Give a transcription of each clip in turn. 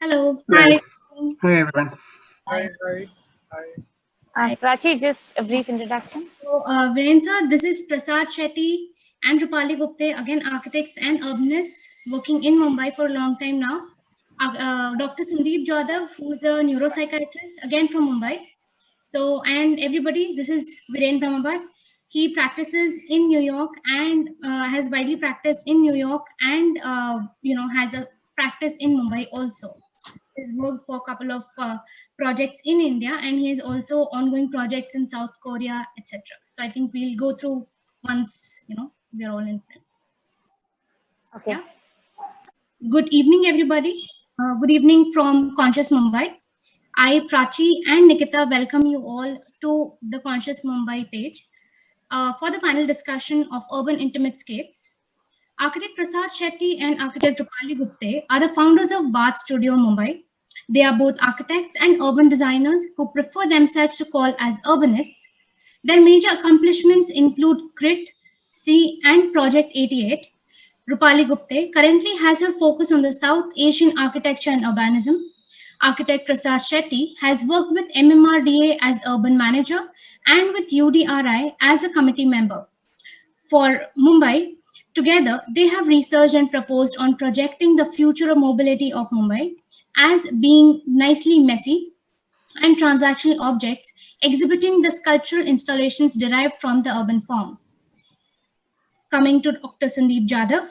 Hello. Hi. Hi. Hi, everyone. Hi, Hi. hi, hi. Hi. Prachi, just a brief introduction. So, Viren sir, this is Prasad Shetty and Rupali Gupte, again architects and urbanists working in Mumbai for a long time now. Dr. Sandeep Jadhav, who's a neuropsychiatrist, again from Mumbai. So, and everybody, this is Viren Brahmabat. He practices in New York and has widely practiced in New York and, has a practice in Mumbai also. He's worked for a couple of projects in India, and he has also ongoing projects in South Korea, etc. So I think we'll go through once we're all in front. Okay. Yeah. Good evening, everybody. Good evening from Conscious Mumbai. I, Prachi, and Nikita welcome you all to the Conscious Mumbai page for the panel discussion of urban intimate scapes. Architect Prasad Shetty and architect Rupali Gupte are the founders of Bath Studio Mumbai. They are both architects and urban designers who prefer themselves to call as urbanists. Their major accomplishments include CRIT, C, and Project 88. Rupali Gupte currently has her focus on the South Asian architecture and urbanism. Architect Prasad Shetty has worked with MMRDA as urban manager and with UDRI as a committee member. For Mumbai, together they have researched and proposed on projecting the future of mobility of Mumbai as being nicely messy and transactional objects exhibiting the sculptural installations derived from the urban form. Coming to Dr. Sandeep Jadhav.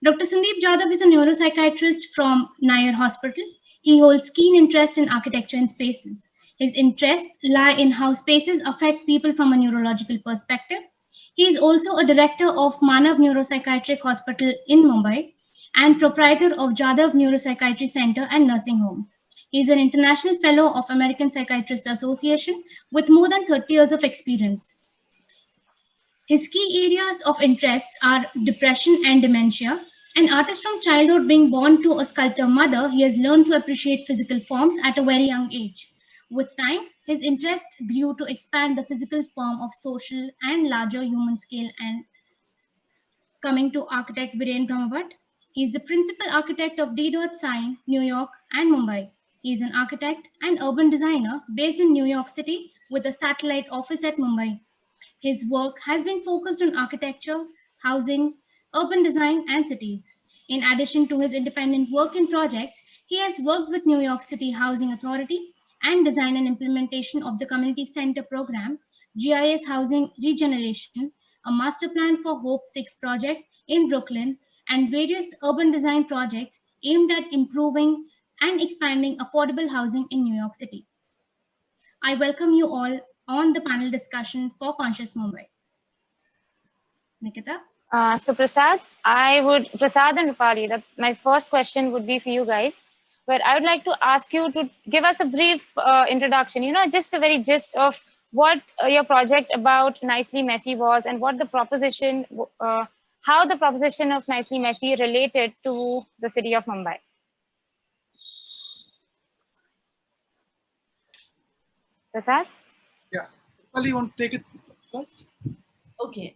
Dr. Sandeep Jadhav is a neuropsychiatrist from Nair Hospital. He holds keen interest in architecture and spaces. His interests lie in how spaces affect people from a neurological perspective. He is also a director of Manav Neuropsychiatric Hospital in Mumbai and proprietor of Jadhav Neuropsychiatry Center and Nursing Home. He is an international fellow of American Psychiatrist Association with more than 30 years of experience. His key areas of interest are depression and dementia. An artist from childhood being born to a sculptor mother, he has learned to appreciate physical forms at a very young age. With time, his interest grew to expand the physical form of social and larger human scale. And coming to architect Viren Brahmavat, he is the principal architect of D. Sign, New York, and Mumbai. He is an architect and urban designer based in New York City with a satellite office at Mumbai. His work has been focused on architecture, housing, urban design, and cities. In addition to his independent work in projects, he has worked with New York City Housing Authority and design and implementation of the Community Center program, GIS Housing Regeneration, a master plan for Hope 6 project in Brooklyn, and various urban design projects aimed at improving and expanding affordable housing in New York City. I welcome you all on the panel discussion for Conscious Mumbai. Nikita? Prasad and Rupali, my first question would be for you guys. But I would like to ask you to give us a brief introduction, just a very gist of what your project about Nicely Messy was and what the proposition, how the proposition of Nicely Messy related to the city of Mumbai. Prasad? Yeah. Well, you want to take it first? Okay.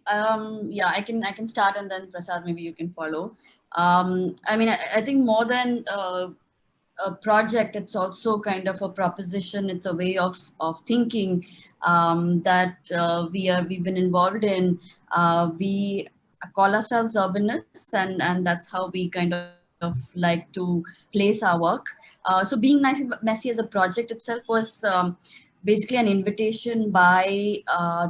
Yeah, I can start, and then Prasad, maybe you can follow. I mean, I think more than a project, it's also kind of a proposition. It's a way of thinking that we've been involved in. We call ourselves urbanists, and that's how we kind of like to place our work. So being messy as a project itself was basically an invitation by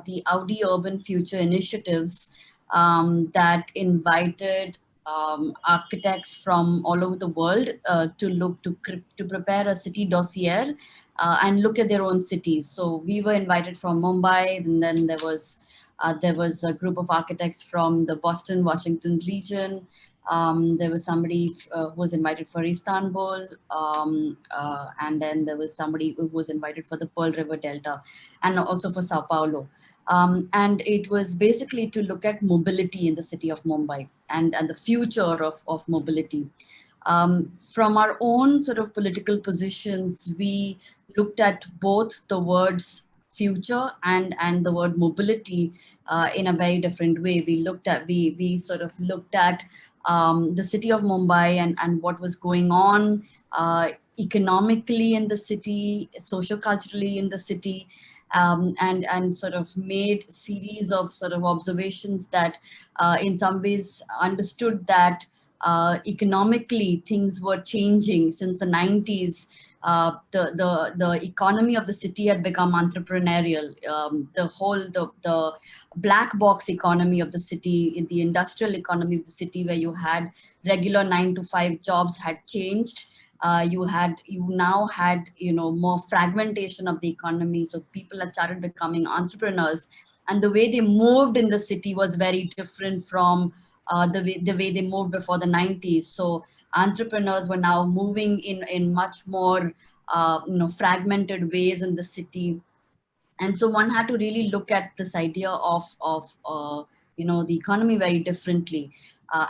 the Audi Urban Future Initiatives that invited architects from all over the world to look to prepare a city dossier and look at their own cities. So we were invited from Mumbai, and then there was a group of architects from the Boston, Washington region. There was somebody who was invited for Istanbul, and then there was somebody who was invited for the Pearl River Delta, and also for Sao Paulo. And it was basically to look at mobility in the city of Mumbai and the future of mobility. From our own sort of political positions, we looked at both the words future and the word mobility in a very different way. We sort of looked at the city of Mumbai and what was going on economically in the city, socio-culturally in the city, and sort of made series of sort of observations that in some ways understood that economically things were changing since the 90s. The economy of the city had become entrepreneurial. The black box economy of the city, in the industrial economy of the city, where you had regular 9 to 5 jobs, had changed. You now had, more fragmentation of the economy, so people had started becoming entrepreneurs, and the way they moved in the city was very different from the way they moved before the 90s. So entrepreneurs were now moving in much more fragmented ways in the city, and so one had to really look at this idea of the economy very differently,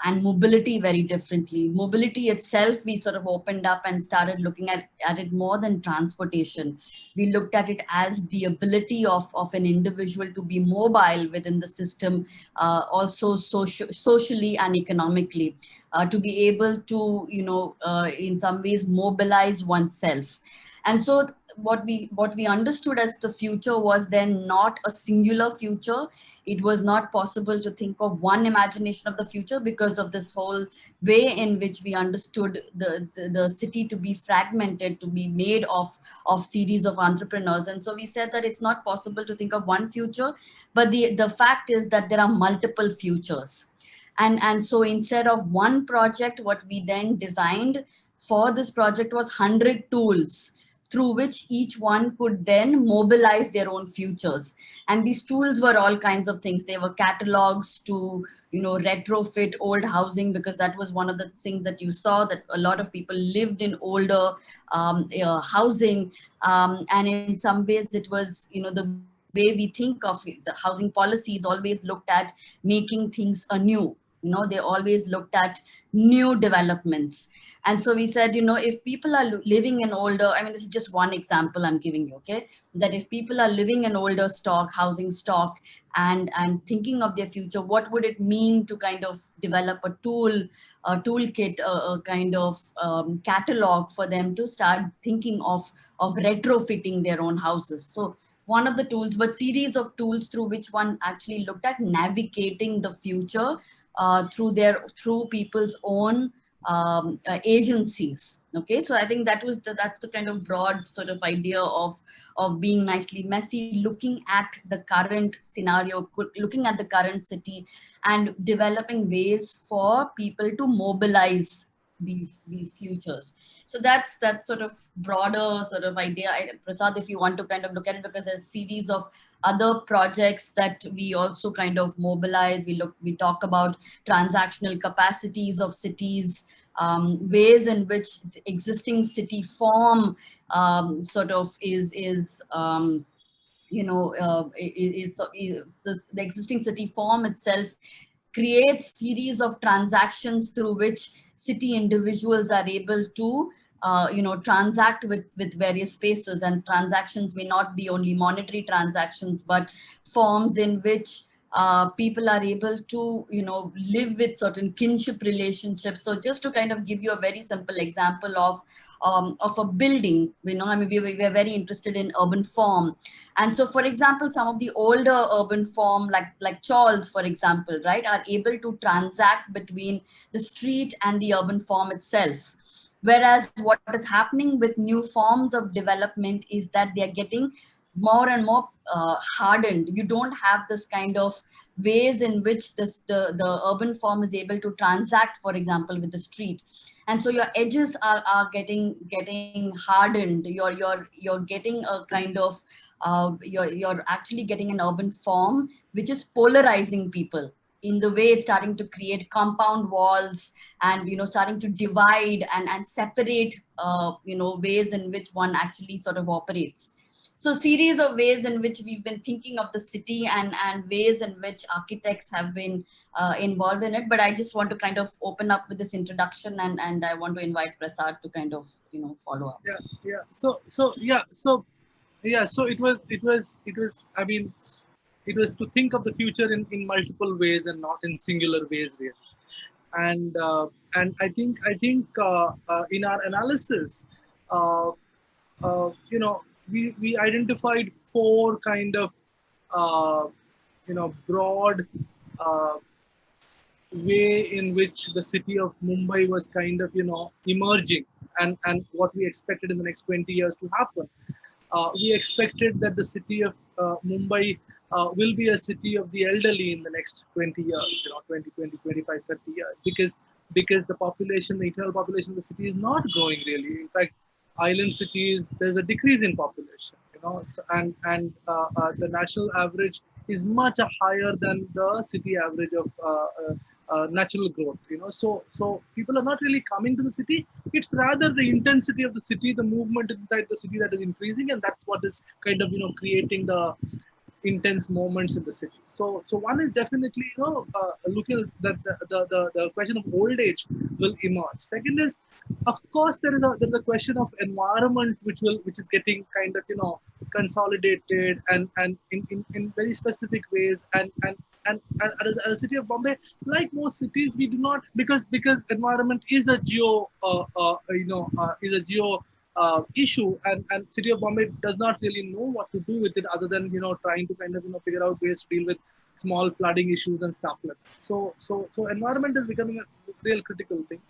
and mobility very differently. Mobility itself, we sort of opened up and started looking at it more than transportation. We looked at it as the ability of an individual to be mobile within the system, also socially and economically, to be able to in some ways mobilize oneself. And so what we understood as the future was then not a singular future. It was not possible to think of one imagination of the future because of this whole way in which we understood the city to be fragmented, to be made of series of entrepreneurs. And so we said that it's not possible to think of one future, but the fact is that there are multiple futures. And so instead of one project, what we then designed for this project was 100 tools through which each one could then mobilize their own futures. And these tools were all kinds of things. They were catalogs to retrofit old housing, because that was one of the things that you saw, that a lot of people lived in older housing, and in some ways it was the way we think of it. The housing policies always looked at making things anew. They always looked at new developments. And so we said, if people are living in older, I mean, this is just one example I'm giving you, okay? That if people are living in older housing stock, and thinking of their future, what would it mean to kind of develop a toolkit, a kind of catalog for them to start thinking of retrofitting their own houses. So one of the tools, but series of tools through which one actually looked at navigating the future through people's own agencies. Okay, so I think that's the kind of broad sort of idea of being nicely messy, looking at the current scenario, looking at the current city, and developing ways for people to mobilize these futures. So that's sort of broader sort of idea. Prasad, if you want to kind of look at it, because there's a series of other projects that we also kind of mobilize. We talk about transactional capacities of cities, ways in which the existing city form sort of the existing city form itself creates series of transactions through which city individuals are able to transact with various spaces. And transactions may not be only monetary transactions, but forms in which people are able to live with certain kinship relationships. So just to kind of give you a very simple example of a building, I mean, we're very interested in urban form. And so, for example, some of the older urban form, like chawls, for example, right, are able to transact between the street and the urban form itself. Whereas what is happening with new forms of development is that they are getting more and more hardened. You don't have this kind of ways in which the urban form is able to transact, for example, with the street. And so your edges are getting hardened. You're getting a kind of you're actually getting an urban form which is polarizing people, in the way it's starting to create compound walls, and starting to divide and separate ways in which one actually sort of operates. So series of ways in which we've been thinking of the city, and ways in which architects have been involved in it. But I just want to kind of open up with this introduction, and I want to invite Prasad to kind of follow up. So it was. I mean, it was to think of the future in multiple ways and not in singular ways, really. And I think in our analysis, uh, we identified four kind of broad uh, way in which the city of Mumbai was kind of emerging, and what we expected in the next 20 years to happen. We expected that the city of Mumbai will be a city of the elderly in the next 20 years, 25, 30 years, because the population, the internal population of the city is not growing really. In fact, island cities, there's a decrease in population, and the national average is much higher than the city average of natural growth. So people are not really coming to the city. It's rather the intensity of the city, the movement inside the city that is increasing, and that's what is kind of creating the intense moments in the city. So one is definitely looking at that the question of old age will emerge. Second is, of course, there is a question of environment which is getting kind of consolidated and in very specific ways, and as a city of Bombay, like most cities, we do not, because environment is a geo issue, and city of Bombay does not really know what to do with it, other than trying to kind of figure out ways to deal with small flooding issues and stuff like that. So environment is becoming a real critical thing.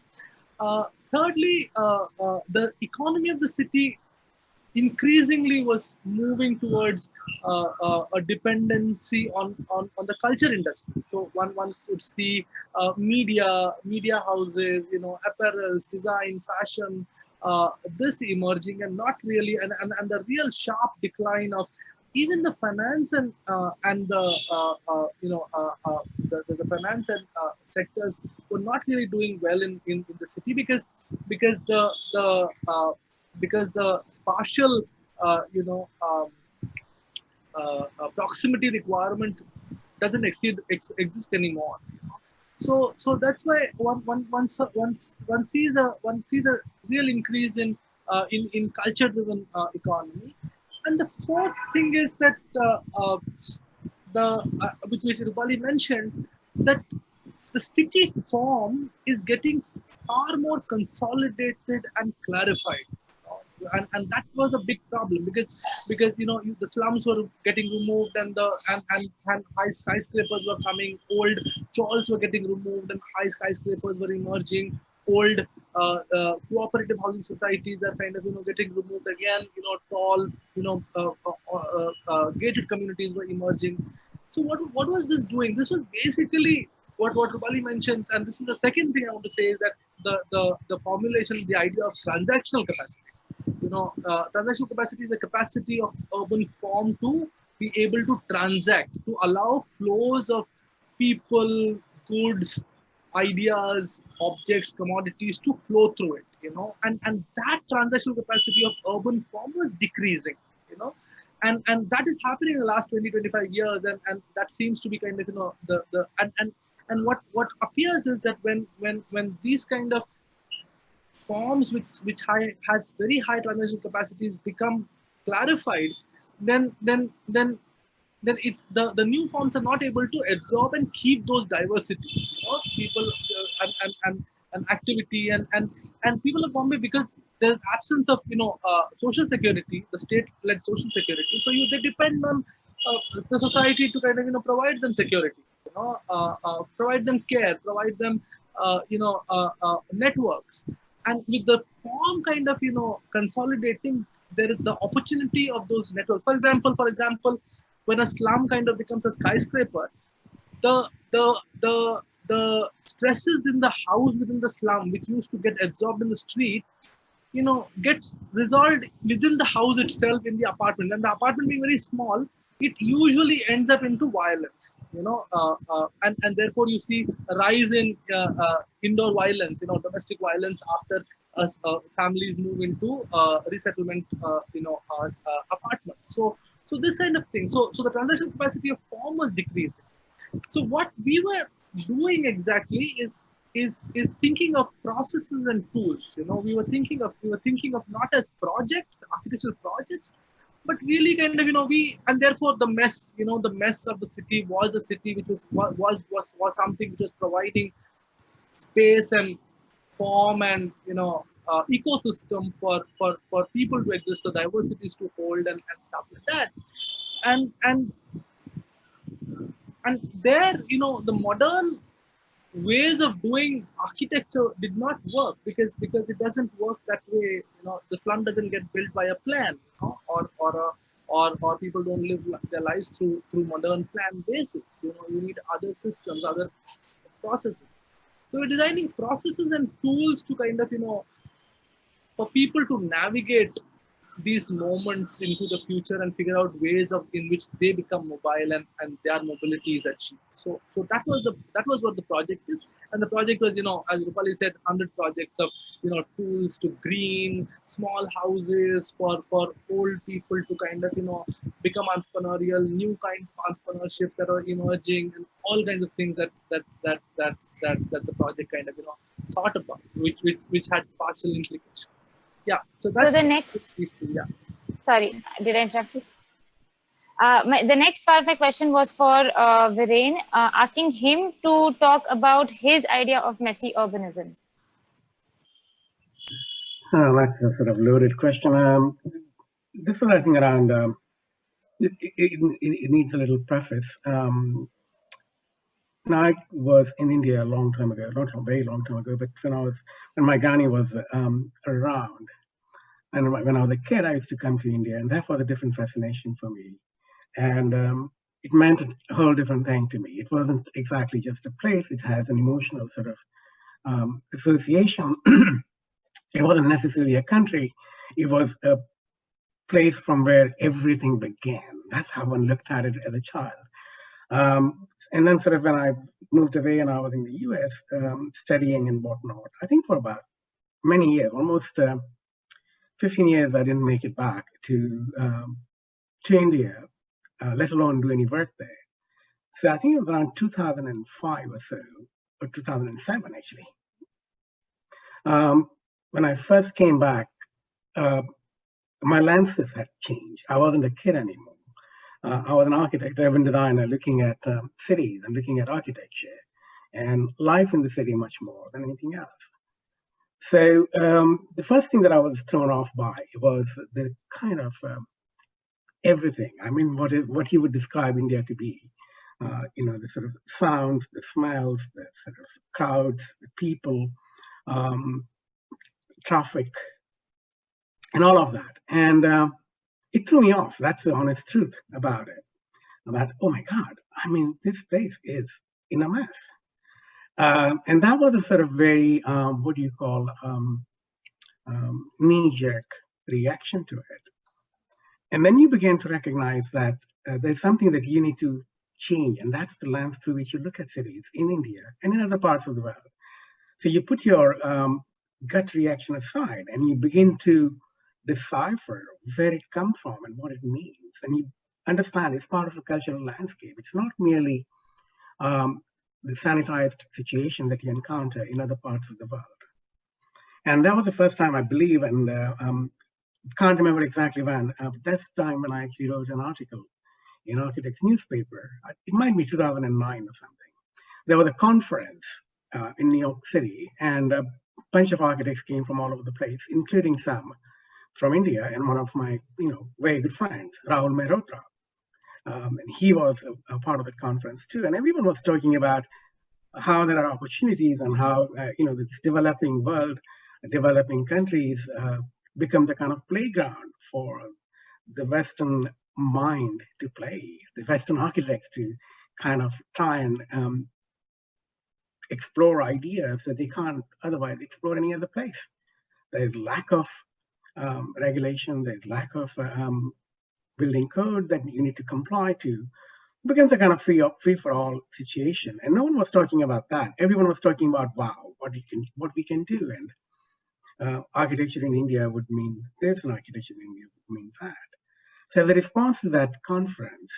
Thirdly, the economy of the city increasingly was moving towards a dependency on the culture industry. So one could see media houses, apparels, design, fashion, this emerging, and not really, and the real sharp decline of even the finance and the finance and sectors were not really doing well in the city, because the spatial proximity requirement doesn't exist anymore. So that's why one sees a real increase in culture driven economy. And the fourth thing is that which Rupali mentioned, that the city form is getting far more consolidated and clarified. And that was a big problem, because the slums were getting removed, and high skyscrapers were coming, old chawls were getting removed, and high skyscrapers were emerging, old cooperative housing societies are kind of getting removed again, tall gated communities were emerging. So what was this doing? This was basically what Rupali mentions, and this is the second thing I want to say, is that the formulation, the idea of transactional capacity. Transactional capacity is the capacity of urban form to be able to transact, to allow flows of people, goods, ideas, objects, commodities to flow through it. And that transactional capacity of urban form was decreasing. And that is happening in the last 20-25 years, and that seems to be kind of and what appears is that when these kind of forms which has very high transactional capacities become clarified, then the new forms are not able to absorb and keep those diversities, people, and activity, and people of Bombay, because there's absence of social security, the state-led social security, so they depend on the society to kind of provide them security, provide them care, provide them networks. And with the form kind of consolidating, there is the opportunity of those networks. For example, when a slum kind of becomes a skyscraper, the the the the stresses in the house within the slum, which used to get absorbed in the street, gets resolved within the house itself, in the apartment. And the apartment being very small, it usually ends up into violence, and therefore you see a rise in indoor violence, domestic violence, after families move into resettlement, apartments. So this kind of thing. So the transaction capacity of form was decreasing. So what we were doing exactly is thinking of processes and tools. We were thinking of not as projects, architectural projects, but really kind of and therefore the mess of the city was a city which was something which was providing space and form and ecosystem for people to exist, so diversities to hold and stuff like that. And and and there, the modern ways of doing architecture did not work, because it doesn't work that way. The slum doesn't get built by a plan, or people don't live their lives through modern plan basis. You need other systems, other processes. So we're designing processes and tools to kind of, for people to navigate these moments into the future and figure out ways of in which they become mobile, and their mobility is achieved. So that was what the project is. And the project was, as Rupali said, 100 projects of, tools to green, small houses for old people to kind of, become entrepreneurial, new kinds of entrepreneurships that are emerging, and all kinds of things that the project kind of, thought about, which had partial implications. Yeah, so So that's the next, yeah. sorry, did I interrupt you? The next part of my question was for Viren, asking him to talk about his idea of messy urbanism. That's a sort of loaded question. This is, I think, around. It needs a little preface. Now, I was in India a long time ago, not a very long time ago, but when my granny was around, and when I was a kid, I used to come to India, and that was a different fascination for me. And it meant a whole different thing to me. It wasn't exactly just a place; it has an emotional sort of association. It wasn't necessarily a country; it was a place from where everything began. That's how one looked at it as a child. And then sort of when I moved away and I was in the US studying and whatnot, I think for about many years, almost 15 years, I didn't make it back to India, let alone do any work there. So I think it was around 2005 or so, or 2007 actually. When I first came back, my lenses had changed. I wasn't a kid anymore. I was an architect, urban designer, looking at cities and looking at architecture and life in the city much more than anything else. So the first thing that I was thrown off by was the kind of everything. I mean, what you would describe India to be. The sort of sounds, the smells, the sort of crowds, the people, traffic, and all of that. And it threw me off. That's the honest truth about it. That, oh my God, I mean, this place is in a mess. And that was a sort of very, what do you call, knee-jerk reaction to it. And then you begin to recognize that there's something that you need to change, and that's the lens through which you look at cities in India and in other parts of the world. So you put your gut reaction aside, and you begin to decipher where it comes from and what it means. And you understand it's part of a cultural landscape. It's not merely the sanitized situation that you encounter in other parts of the world. And that was the first time, I believe, and can't remember exactly when, but that's the time when I actually wrote an article in Architects newspaper. It might be 2009 or something. There was a conference in New York City, and a bunch of architects came from all over the place, including some from India, and one of my, very good friends, Rahul Mehrotra. And he was a part of the conference too. And everyone was talking about how there are opportunities and how, this developing world, developing countries become the kind of playground for the Western mind to play, the Western architects to kind of try and explore ideas that they can't otherwise explore any other place. There's lack of regulation, there's lack of building code that you need to comply to. It becomes a kind of free for all situation, and no one was talking about that. Everyone was talking about, wow, what we can do, and architecture in India would mean this, and architecture in India would mean that. So as a response to that conference,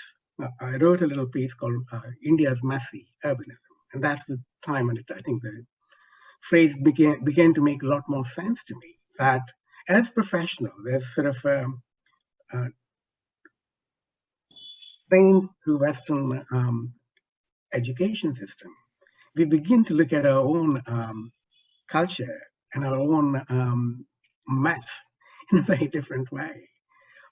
I wrote a little piece called India's Messy Urbanism, and that's the time when I think the phrase began to make a lot more sense to me. That as professional, there's sort of trained through Western education system, we begin to look at our own culture and our own mess in a very different way.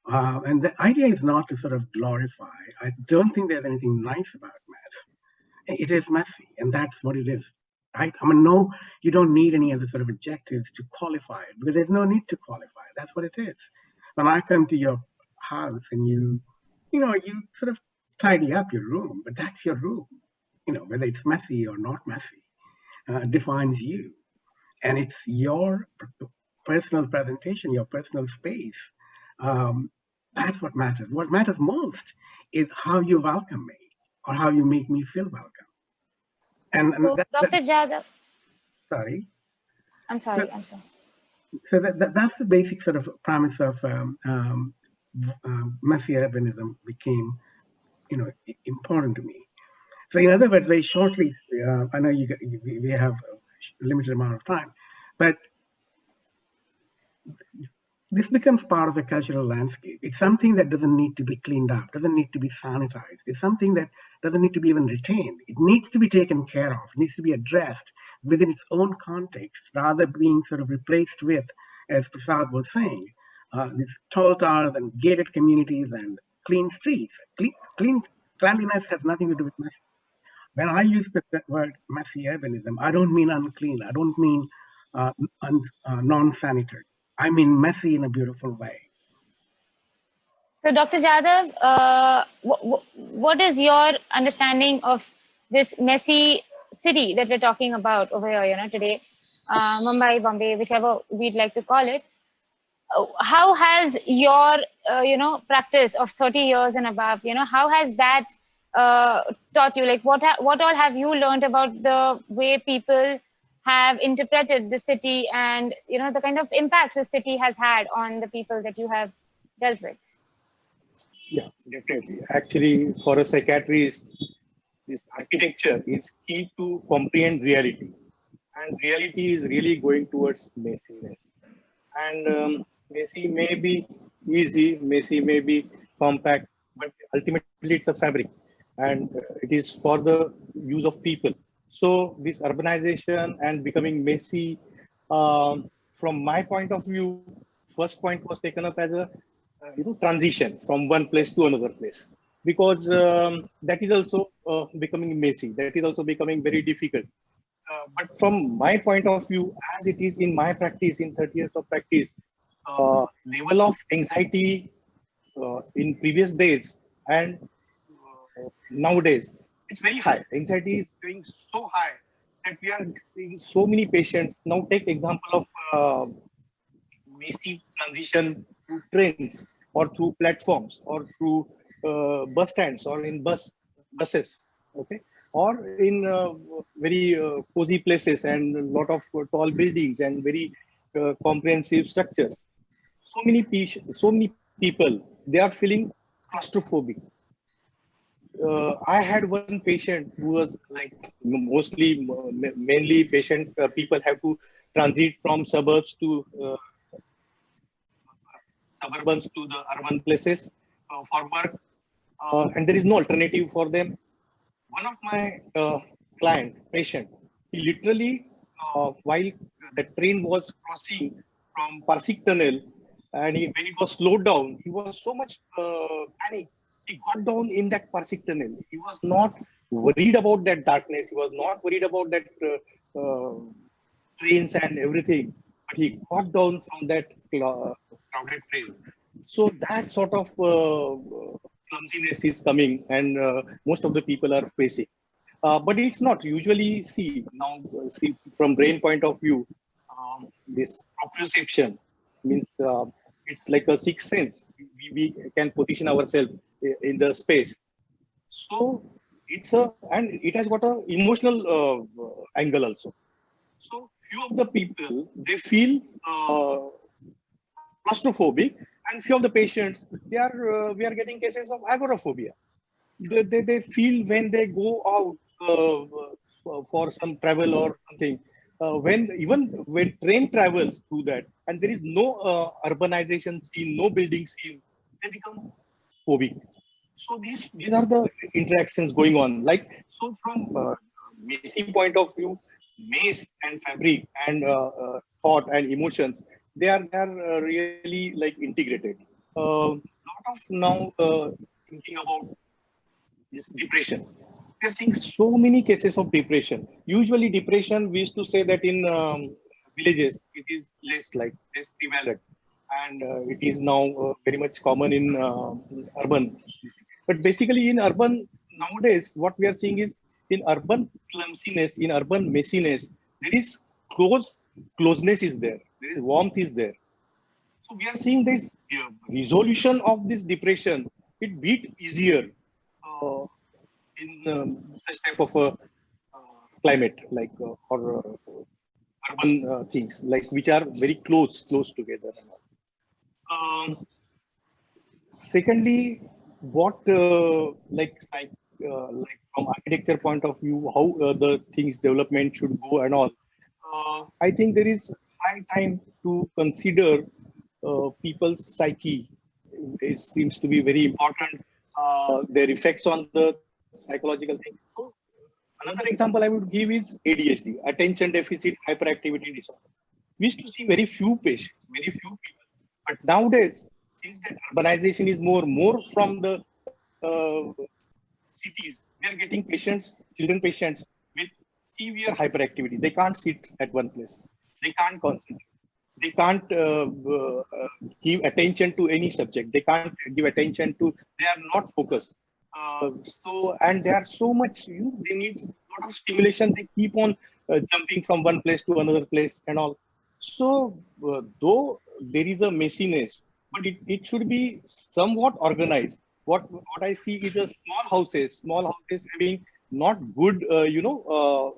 And the idea is not to sort of glorify. I don't think there's anything nice about mess. It is messy, and that's what it is, right? I mean, no, you don't need any other sort of adjectives to qualify it, because there's no need to qualify. That's what it is. When I come to your house and you sort of tidy up your room, but that's your room. Whether it's messy or not messy, defines you, and it's your personal presentation, your personal space. That's what matters. What matters most is how you welcome me or how you make me feel welcome. And So, Dr. Jadhav, sorry. I'm sorry. So that's the basic sort of premise of messy urbanism became, important to me. So in other words, very shortly, I know we have a limited amount of time, but this becomes part of the cultural landscape. It's something that doesn't need to be cleaned up, doesn't need to be sanitized. It's something that doesn't need to be even retained. It needs to be taken care of. It needs to be addressed within its own context, rather being sort of replaced with, as Prasad was saying, these tall towers and gated communities and clean streets. Cleanliness has nothing to do with messy. When I use the word messy urbanism, I don't mean unclean. I don't mean non-sanitary. I mean messy in a beautiful way. So, Dr. Jadhav, what is your understanding of this messy city that we're talking about over here, today, Mumbai, Bombay, whichever we'd like to call it? How has your, practice of 30 years and above, how has that taught you? Like, what all have you learned about the way people have interpreted the city and, the kind of impact the city has had on the people that you have dealt with? Yeah, definitely. Actually, for a psychiatrist, this architecture is key to comprehend reality. And reality is really going towards messiness. And messy may be easy, messy may be compact, but ultimately it's a fabric. And it is for the use of people. So this urbanization and becoming messy, from my point of view, first point was taken up as a transition from one place to another place, because that is also becoming messy. That is also becoming very difficult. But from my point of view, as it is in my practice, in 30 years of practice, level of anxiety in previous days and nowadays, it's very high. Anxiety is going so high that we are seeing so many patients. Now take example of messy transition through trains or through platforms or through bus stands or in buses, okay, or in very cozy places and a lot of tall buildings and very comprehensive structures. So many people, they are feeling claustrophobic. I had one patient who was like mainly patient people have to transit from suburbs to suburbans to the urban places for work, and there is no alternative for them. One of my patient, he literally, while the train was crossing from Parsik Tunnel, and when it was slowed down, he was so much panic. He got down in that Parsik Tunnel. He was not worried about that darkness. He was not worried about that trains and everything. But he got down from that crowded train. So that sort of clumsiness is coming, and most of the people are facing. But it's not usually see from brain point of view. This proprioception means it's like a sixth sense. We can position ourselves in the space. So and it has got a emotional angle also. So few of the people, they feel claustrophobic, and few of the patients, we are getting cases of agoraphobia. They feel when they go out for some travel or something, when train travels through that, and there is no urbanization scene, no building scene, they become phobic. So these are the interactions going on. Like, so from Messi point of view, maze and fabric and thought and emotions, they are really like integrated. Lot of now thinking about is depression. We are seeing so many cases of depression. Usually, depression, we used to say that in villages, it is less prevalent. And it is now very much common in urban. But basically, in urban nowadays, what we are seeing is in urban clumsiness, in urban messiness, there is closeness is there. There is warmth is there. So we are seeing this resolution of this depression. It bit easier uh, in such type of a climate, like or urban things, like which are very close together. Secondly, what like from architecture point of view, how the things development should go and all. I think there is high time to consider people's psyche. It seems to be very important. Their effects on the psychological thing. So another example I would give is ADHD, attention deficit hyperactivity disorder. We used to see very few patients, very few people. But nowadays, since that urbanization is more from the cities, we are getting patients, children patients with severe hyperactivity. They can't sit at one place. They can't concentrate. They can't give attention to any subject. They can't give attention to. They are not focused. And they are so much. They need a lot of stimulation. They keep on jumping from one place to another place and all. So though there is a messiness, but it should be somewhat organized. What I see is a small houses having not good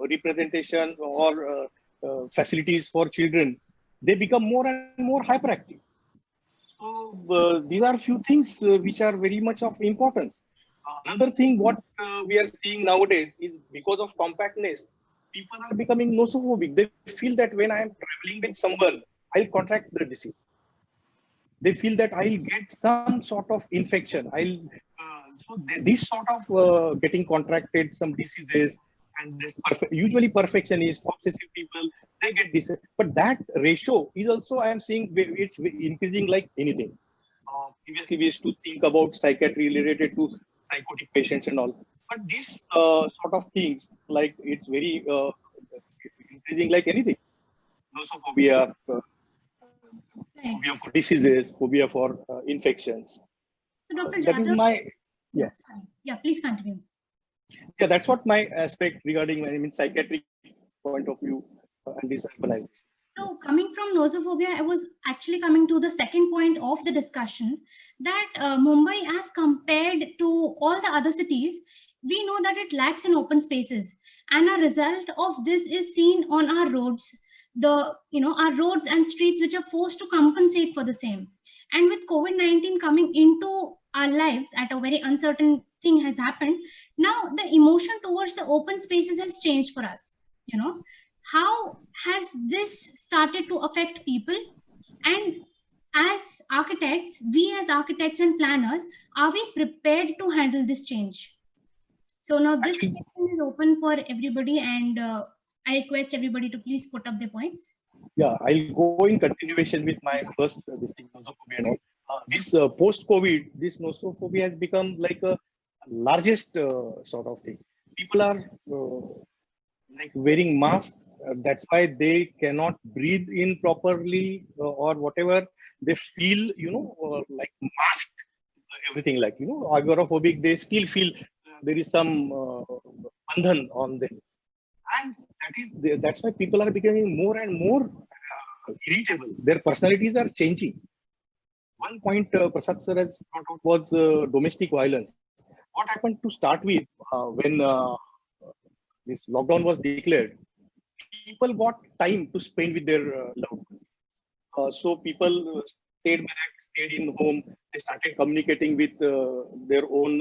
representation or facilities for children. They become more and more hyperactive. So these are few things which are very much of importance. Another thing what we are seeing nowadays is because of compactness, people are becoming nosophobic. They feel that when I am traveling with someone, I'll contract the disease. They feel that I'll get some sort of infection. This sort of getting contracted some diseases, and usually perfectionist, obsessive people, they get this. But that ratio is also I am seeing it's increasing like anything. Previously, we used to think about psychiatry related to psychotic patients and all, but these sort of things like it's very increasing like anything. Nosophobia, Right. phobia for diseases, phobia for infections. So, Dr. That is Jadhav, my yeah. sorry. Yeah, please continue. Yeah, that's what my aspect regarding psychiatric point of view and this urbanization. So, coming from nosophobia, I was actually coming to the second point of the discussion that Mumbai, as compared to all the other cities, we know that it lacks in open spaces, and a result of this is seen on our roads. Our roads and streets which are forced to compensate for the same. And with COVID-19 coming into our lives at a very uncertain thing has happened, now the emotion towards the open spaces has changed for us. How has this started to affect people? And as architects, we as architects and planners, are we prepared to handle this change? So now this Actually, question is open for everybody, and I request everybody to please put up their points. yeah, I'll go in continuation with my first this thing, nosophobia and all. This post-COVID, this nosophobia has become like a largest sort of thing. People are like wearing masks. That's why they cannot breathe in properly or whatever. They feel, like masked. Everything like agoraphobic. They still feel there is some bandhan on them, and that's why people are becoming more and more irritable. Their personalities are changing. One point Prasad sir has brought out was domestic violence. What happened to start with when this lockdown was declared? People got time to spend with their loved ones. So people stayed back, stayed in home. They started communicating with their own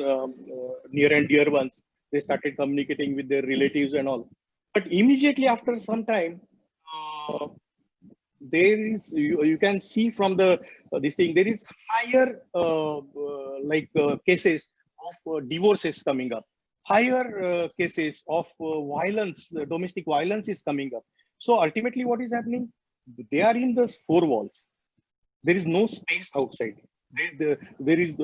near and dear ones. They started communicating with their relatives and all. But immediately after some time, uh, there is you can see from the this thing there is higher cases of divorces coming up. higher cases of violence, domestic violence is coming up. So ultimately, what is happening? They are in the four walls. There is no space outside. There is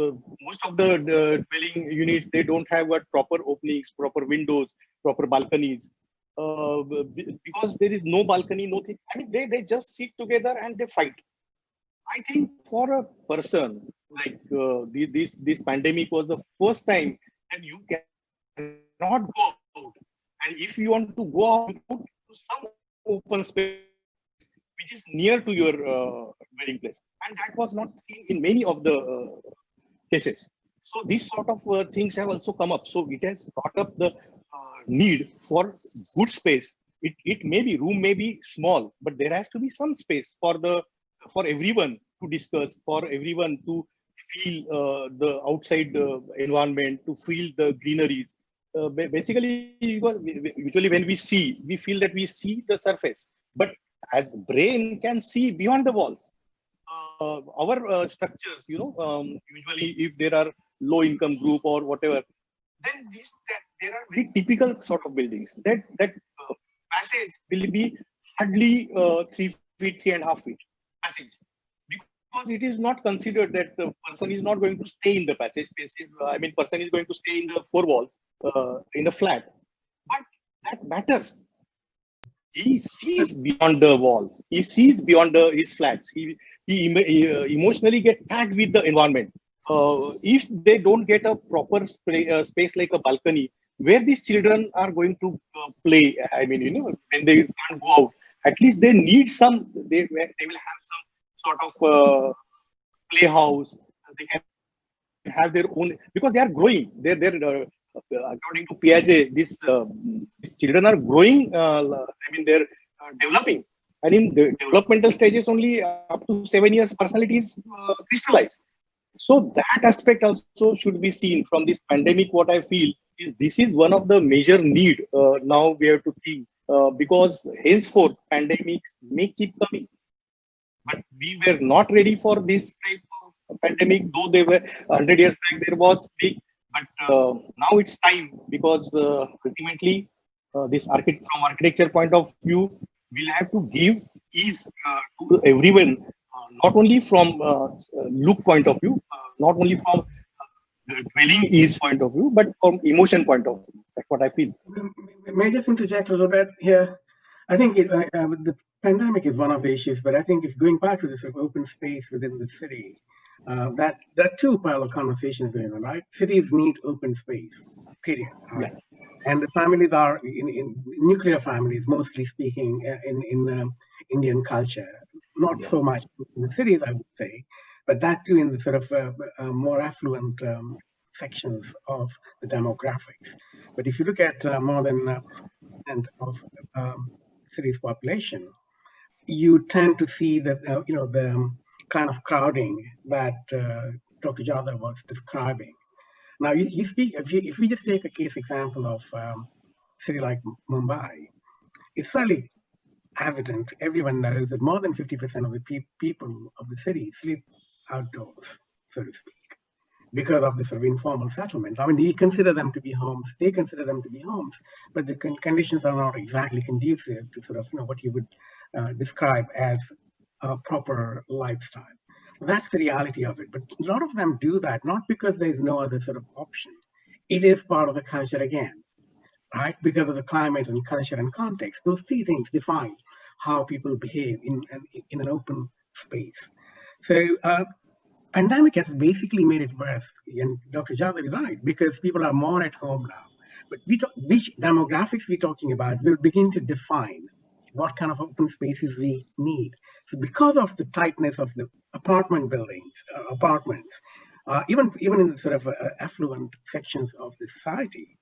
most of the dwelling units. They don't have what proper openings, proper windows, proper balconies. Because there is no balcony, nothing. I mean, they just sit together and they fight. I think for a person like this pandemic was the first time that you cannot go out, and if you want to go out, you go to some open space which is near to your dwelling place, and that was not seen in many of the cases. So these sort of things have also come up. So it has brought up the need for good space. It may be room may be small, but there has to be some space for everyone to discuss, for everyone to feel the outside environment, to feel the greeneries. Basically, usually when we feel that we see the surface, but as brain can see beyond the walls. Our structures, usually if there are low income group or whatever, then there are very typical sort of buildings that passage will be hardly 3 feet, 3.5 feet passage, because it is not considered that the person is not going to stay in the passage space. I mean, person is going to stay in the four walls in a flat, but that matters. He sees beyond the wall. He sees beyond his flats. He emotionally get tagged with the environment. If they don't get a proper space like a balcony where these children are going to play, I mean, when they can't go out, at least they need some. They will have some sort of playhouse. They can have their own, because they are growing. They're according to Piaget, these children are growing. I mean, they're developing, and in the developmental stages, only up to 7 years, personality is crystallized. So that aspect also should be seen from this pandemic. What I feel is this is one of the major need now we have to think, because henceforth pandemics may keep coming, but we were not ready for this type of pandemic. Though they were 100 years back, there was big, but now it's time, because ultimately from architecture point of view, we'll have to give ease to everyone, not only from look point of view, not only from the dwelling ease point of view, but from emotion point of view. That's what I feel. May I just interject a little bit here? I think the pandemic is one of the issues, but I think if going back to this sort of open space within the city, that there are two parallel conversations going on, right? Cities need open space, period. Right? And the families are in nuclear families, mostly speaking, in Indian culture. Not so much in the cities, I would say, but that too in the sort of more affluent sections of the demographics. But if you look at more than percent of cities' population, you tend to see that the kind of crowding that Dr. Jadhav was describing. Now, you speak, if we just take a case example of a city like Mumbai, it's fairly evident, everyone knows that more than 50% of the people of the city sleep outdoors, so to speak, because of the sort of informal settlement. I mean, we consider them to be homes, they consider them to be homes, but the conditions are not exactly conducive to sort of what you would describe as a proper lifestyle. That's the reality of it. But a lot of them do that, not because there's no other sort of option. It is part of the culture again, right? Because of the climate and culture and context. Those three things define how people behave in an open space. So pandemic has basically made it worse, and Dr. Jadhav is right, because people are more at home now. But which demographics we're talking about will begin to define what kind of open spaces we need. So because of the tightness of the apartment buildings, apartments, even in the sort of affluent sections of the society,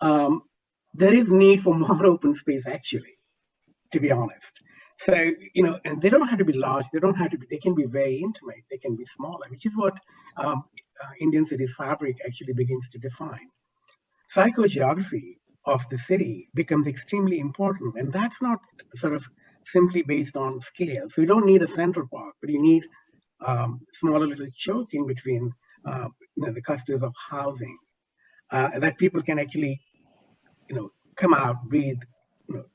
there is need for more open space, actually, to be honest. So, and they don't have to be large. They don't have to be, they can be very intimate. They can be smaller, which is what Indian city's fabric actually begins to define. Psychogeography of the city becomes extremely important. And that's not sort of simply based on scale. So you don't need a central park, but you need smaller little choke in between the clusters of housing. that people can actually, come out, breathe,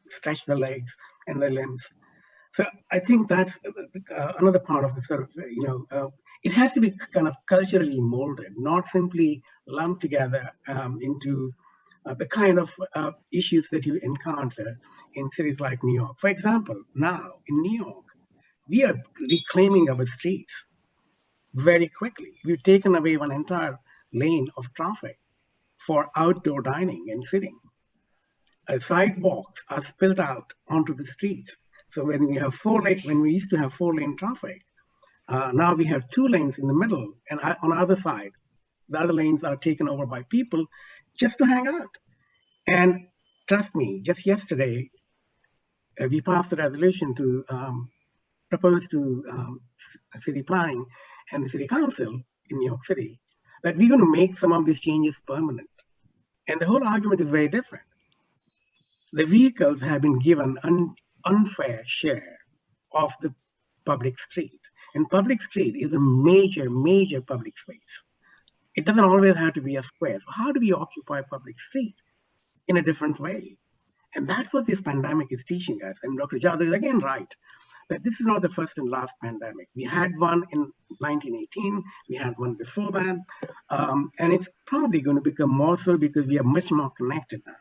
stretch their legs and their limbs. So I think that's another part of the sort of, it has to be kind of culturally molded, not simply lumped together into the kind of issues that you encounter in cities like New York. For example, now in New York, we are reclaiming our streets very quickly. We've taken away one entire lane of traffic for outdoor dining and sitting. Sidewalks are spilled out onto the streets. So when when we used to have 4-lane traffic, now we have 2 lanes in the middle, and on the other side, the other lanes are taken over by people just to hang out. And trust me, just yesterday, we passed a resolution to propose to city planning and the city council in New York City that we're going to make some of these changes permanent. And the whole argument is very different. The vehicles have been given an unfair share of the public street. And public street is a major, major public space. It doesn't always have to be a square. So how do we occupy public street in a different way? And that's what this pandemic is teaching us. And Dr. Jadhav is again right, that this is not the first and last pandemic. We had one in 1918, we had one before that, and it's probably going to become more so because we are much more connected now.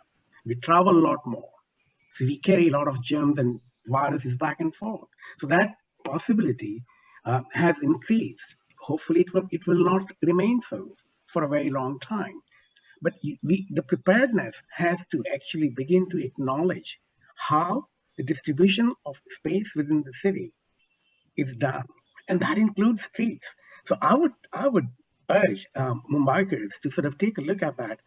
We travel a lot more. So we carry a lot of germs and viruses back and forth. So that possibility has increased. Hopefully it will not remain so for a very long time. But the preparedness has to actually begin to acknowledge how the distribution of space within the city is done. And that includes streets. So I would urge Mumbaikars to sort of take a look at that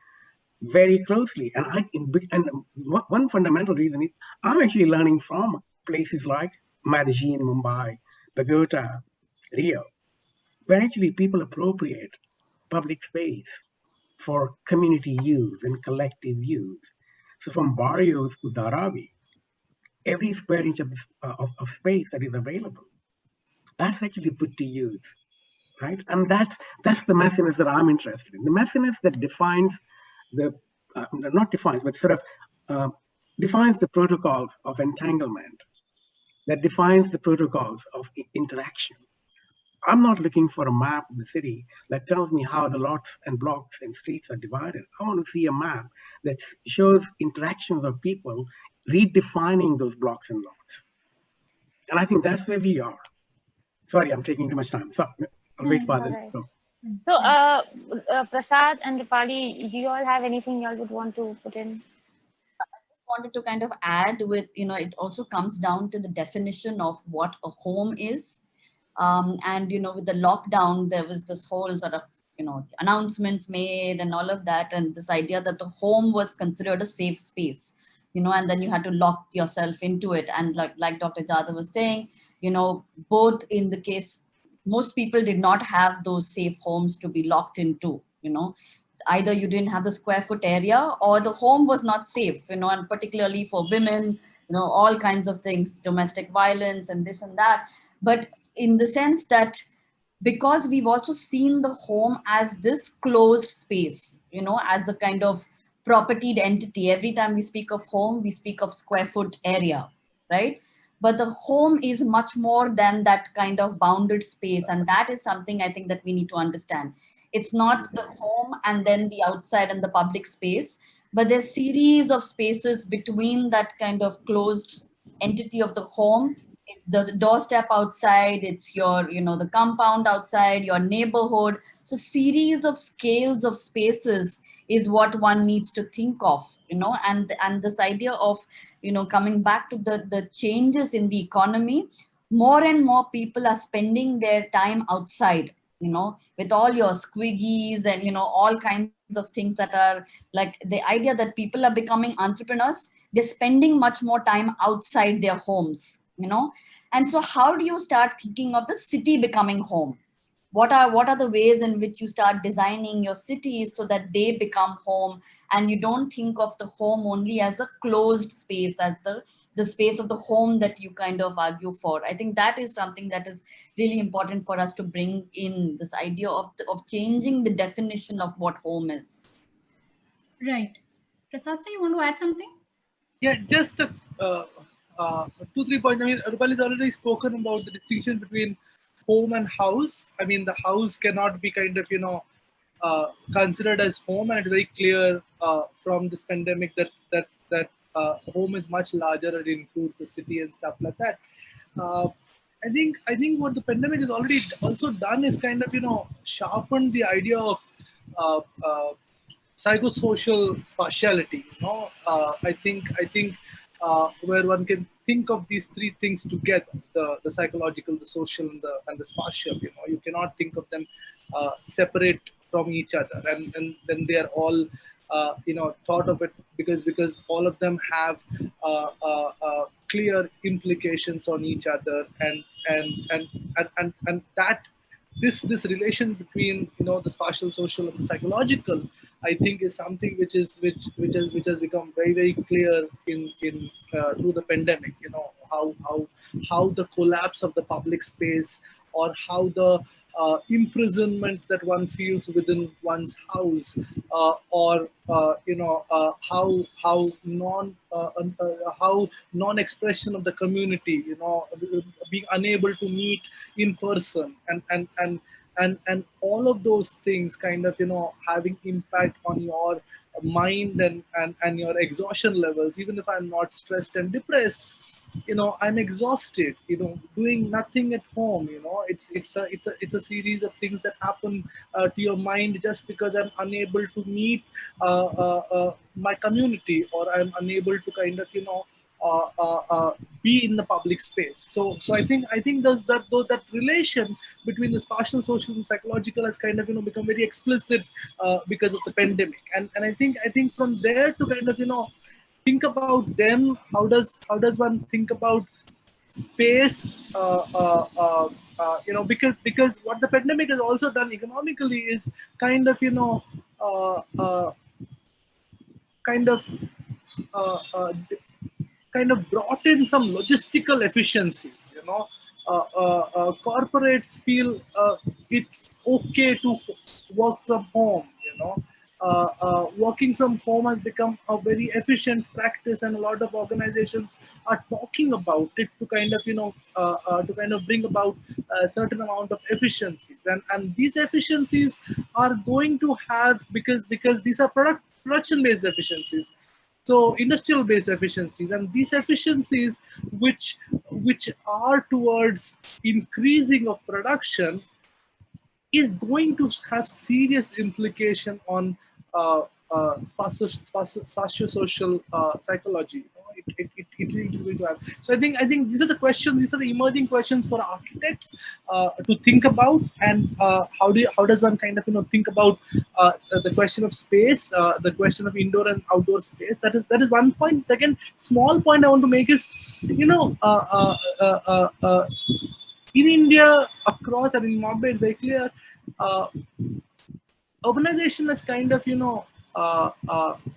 very closely. And one fundamental reason is I'm actually learning from places like Madhya in Mumbai, Bogota, Rio, where actually people appropriate public space for community use and collective use. So from barrios to Dharavi, every square inch of space that is available, that's actually put to use, right? And that's the messiness that I'm interested in. The messiness that defines not defines, but sort of defines the protocols of entanglement, that defines the protocols of interaction. I'm not looking for a map of the city that tells me how the lots and blocks and streets are divided. I want to see a map that shows interactions of people redefining those blocks and lots. And I think that's where we are. Sorry, I'm taking too much time. So I'll wait for this. Right. So, Prasad and Rupali, do you all have anything you all would want to put in? Wanted to kind of add with, it also comes down to the definition of what a home is. And, with the lockdown, there was this whole sort of, announcements made and all of that. And this idea that the home was considered a safe space, and then you had to lock yourself into it. And like Dr. Jadhav was saying, both in the case, most people did not have those safe homes to be locked into, either you didn't have the square foot area or the home was not safe, and particularly for women, all kinds of things, domestic violence and this and that. But in the sense that because we've also seen the home as this closed space, as a kind of propertied entity. Every time we speak of home, we speak of square foot area, right? But the home is much more than that kind of bounded space. And that is something I think that we need to understand. It's not the home and then the outside and the public space, but there's series of spaces between that kind of closed entity of the home. It's the doorstep outside, it's your, the compound outside, your neighborhood. So series of scales of spaces is what one needs to think of, and this idea of, coming back to the changes in the economy, more and more people are spending their time outside, with all your squiggies and, all kinds of things that are like the idea that people are becoming entrepreneurs. They're spending much more time outside their homes, and so how do you start thinking of the city becoming home? What are the ways in which you start designing your cities so that they become home, and you don't think of the home only as a closed space, as the space of the home that you kind of argue for? I think that is something that is really important for us to bring in, this idea of changing the definition of what home is. Right. Prasad, sir, you want to add something? Yeah, just 2 3 points. I mean, Rupali has already spoken about the distinction between home and house. I mean, the house cannot be kind of considered as home, and it's very clear from this pandemic that home is much larger. It includes the city and stuff like that. Uh, I think what the pandemic has already also done is kind of sharpened the idea of uh, uh, psychosocial spatiality. I think where one can think of these three things together: the psychological, the social, and the spatial. You cannot think of them separate from each other, and then they are all thought of it because all of them have clear implications on each other, and that this relation between the spatial, social, and the psychological, I think, is something which has become very very clear in through the pandemic. How the collapse of the public space, or how the imprisonment that one feels within one's house, or how non-expression of the community, being unable to meet in person, and all of those things kind of having impact on your mind and your exhaustion levels. Even if I'm not stressed and depressed, I'm exhausted, doing nothing at home. It's a series of things that happen to your mind just because I'm unable to meet my community, or I'm unable to kind of uh, uh, uh, be in the public space. So I think that relation between the spatial, social, and psychological has kind of become very explicit because of the pandemic. And I think from there to kind of think about them, how does one think about space, because what the pandemic has also done economically is kind of kind of uh, uh, kind of brought in some logistical efficiencies. Corporates feel it okay to work from home. Working from home has become a very efficient practice, and a lot of organizations are talking about it to kind of bring about a certain amount of efficiencies, and these efficiencies are going to have, because these are production based efficiencies, so industrial based efficiencies, and these efficiencies which are towards increasing of production is going to have serious implication on spatio-social psychology. It really is going to have. So I think these are the questions. These are the emerging questions for architects to think about, and how does one kind of think about the question of space, the question of indoor and outdoor space. That is one point. Second small point I want to make is, in India, across and in Mumbai, it's very clear. Uh, Urbanization has kind of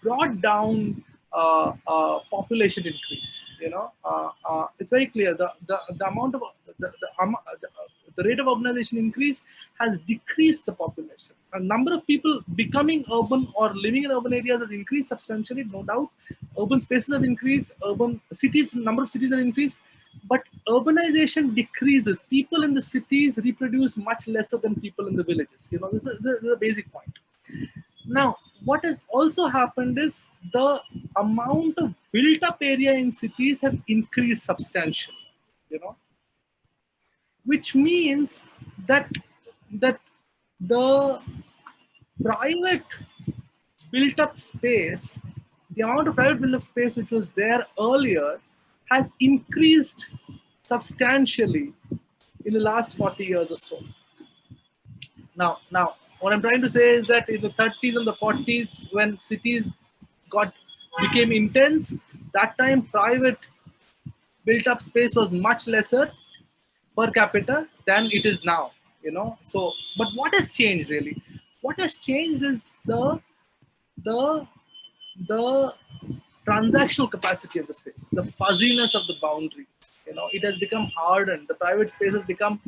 brought down population increase. It's very clear the amount of the rate of urbanization increase has decreased the population. A number of people becoming urban or living in urban areas has increased substantially, no doubt. Urban spaces have increased, urban cities, number of cities have increased, but urbanization decreases. People in the cities reproduce much lesser than people in the villages. This is a basic point. Now, what has also happened is the amount of built up area in cities have increased substantially, you know, which means that the private built up space, the amount of private built up space which was there earlier has increased substantially in the last 40 years or so. Now, what I'm trying to say is that in the 30s and the 40s, when cities became intense, that time private built-up space was much lesser per capita than it is now. So, but what has changed really? What has changed is the the transactional capacity of the space, the fuzziness of the boundary. It has become hardened. The private space has become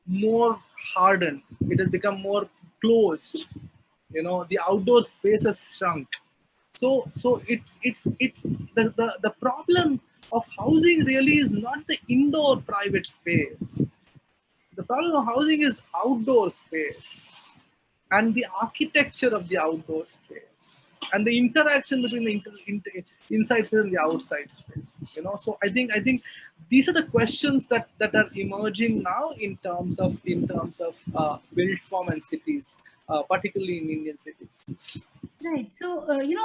more hardened. It has become more closed. The outdoor space has shrunk. So it's the problem of housing really is not the indoor private space. The problem of housing is outdoor space and the architecture of the outdoor space and the interaction between the inside space and the outside space. So I think these are the questions that are emerging now in terms of built form and cities, particularly in Indian cities. Right. So,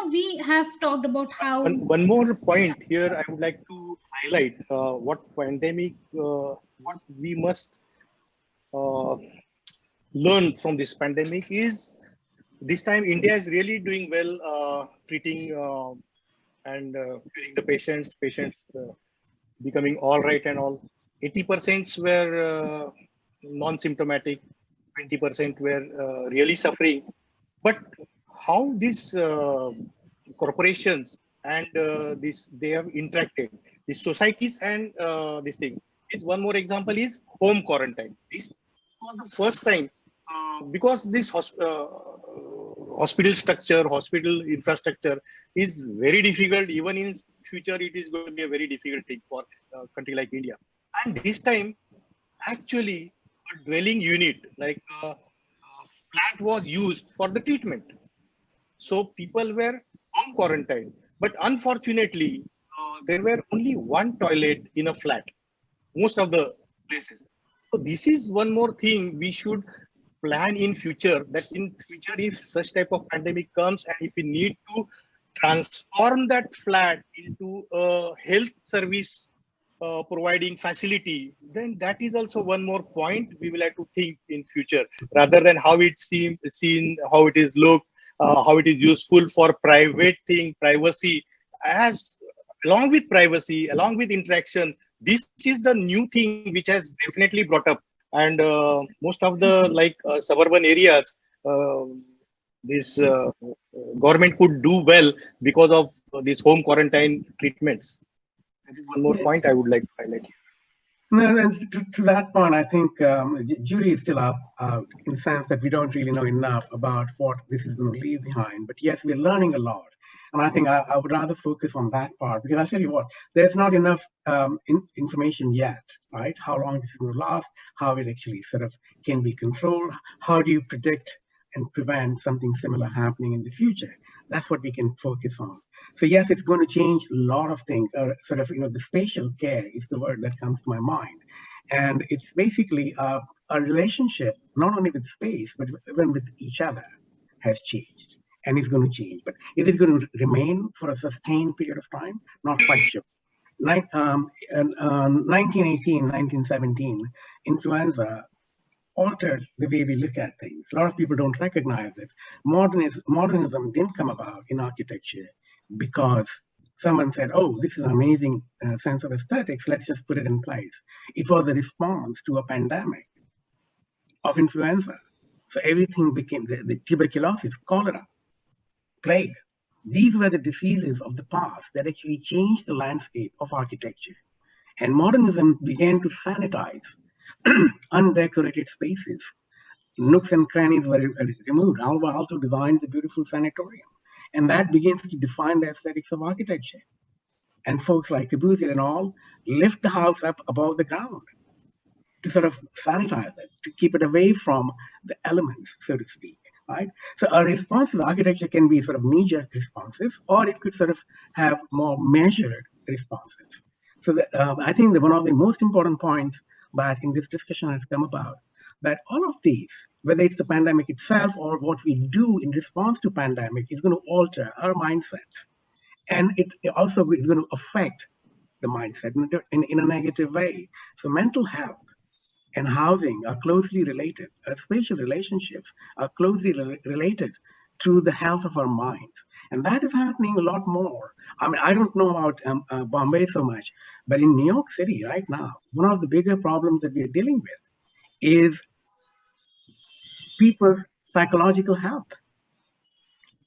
we have talked about how. One more point here I would like to highlight what pandemic, what we must uh, learn from this pandemic is this time India is really doing well treating and curing the patients becoming all right and all. 80% were non-symptomatic, 20% were really suffering. But how these corporations and they have interacted, the societies and this thing. Is one more example is home quarantine. This was the first time because this hospital structure, hospital infrastructure is very difficult. Even in future, it is going to be a very difficult thing for a country like India. And this time, actually, a dwelling unit like a flat was used for the treatment. So people were home quarantined. But unfortunately, there were only one toilet in a flat, most of the places. So this is one more thing we should plan in future, that in future if such type of pandemic comes and if we need to transform that flat into a health service providing facility, then that is also one more point we will have to think in future, rather than how it seen, how it is looked, how it is useful for private thing, privacy. As along with privacy, along with interaction, this is the new thing which has definitely brought up. And most of the like suburban areas, this government could do well because of these home quarantine treatments. That is one more point I would like to highlight here. No, and to that point, I think jury is still out in the sense that we don't really know enough about what this is going to leave behind. But yes, we're learning a lot. And I think I would rather focus on that part, because I tell you what, there's not enough information yet, right? How long this is going to last, how it actually sort of can be controlled, how do you predict and prevent something similar happening in the future? That's what we can focus on. So yes, it's going to change a lot of things. Sort of, the spatial care is the word that comes to my mind. And it's basically a relationship, not only with space, but even with each other has changed and is going to change. But is it going to remain for a sustained period of time? Not quite sure. 1918, 1917, influenza altered the way we look at things. A lot of people don't recognize it. Modernism didn't come about in architecture because someone said, oh, this is an amazing sense of aesthetics, let's just put it in place. It was a response to a pandemic of influenza. So everything became the tuberculosis, cholera, plague. These were the diseases of the past that actually changed the landscape of architecture. And modernism began to sanitize undecorated spaces. Nooks and crannies were removed. Alva Aalto designed the beautiful sanatorium. And that begins to define the aesthetics of architecture. And folks like Corbusier and all lift the house up above the ground to sort of sanitize it, to keep it away from the elements, so to speak, right? So our response to architecture can be sort of knee-jerk responses, or it could sort of have more measured responses. So that, I think that one of the most important points that in this discussion has come about, that all of these, whether it's the pandemic itself or what we do in response to pandemic, is going to alter our mindsets. And it also is going to affect the mindset in a negative way. So mental health and housing are closely related. Spatial relationships are closely related to the health of our minds. And that is happening a lot more. I mean, I don't know about Bombay so much, but in New York City right now, one of the bigger problems that we're dealing with is people's psychological health.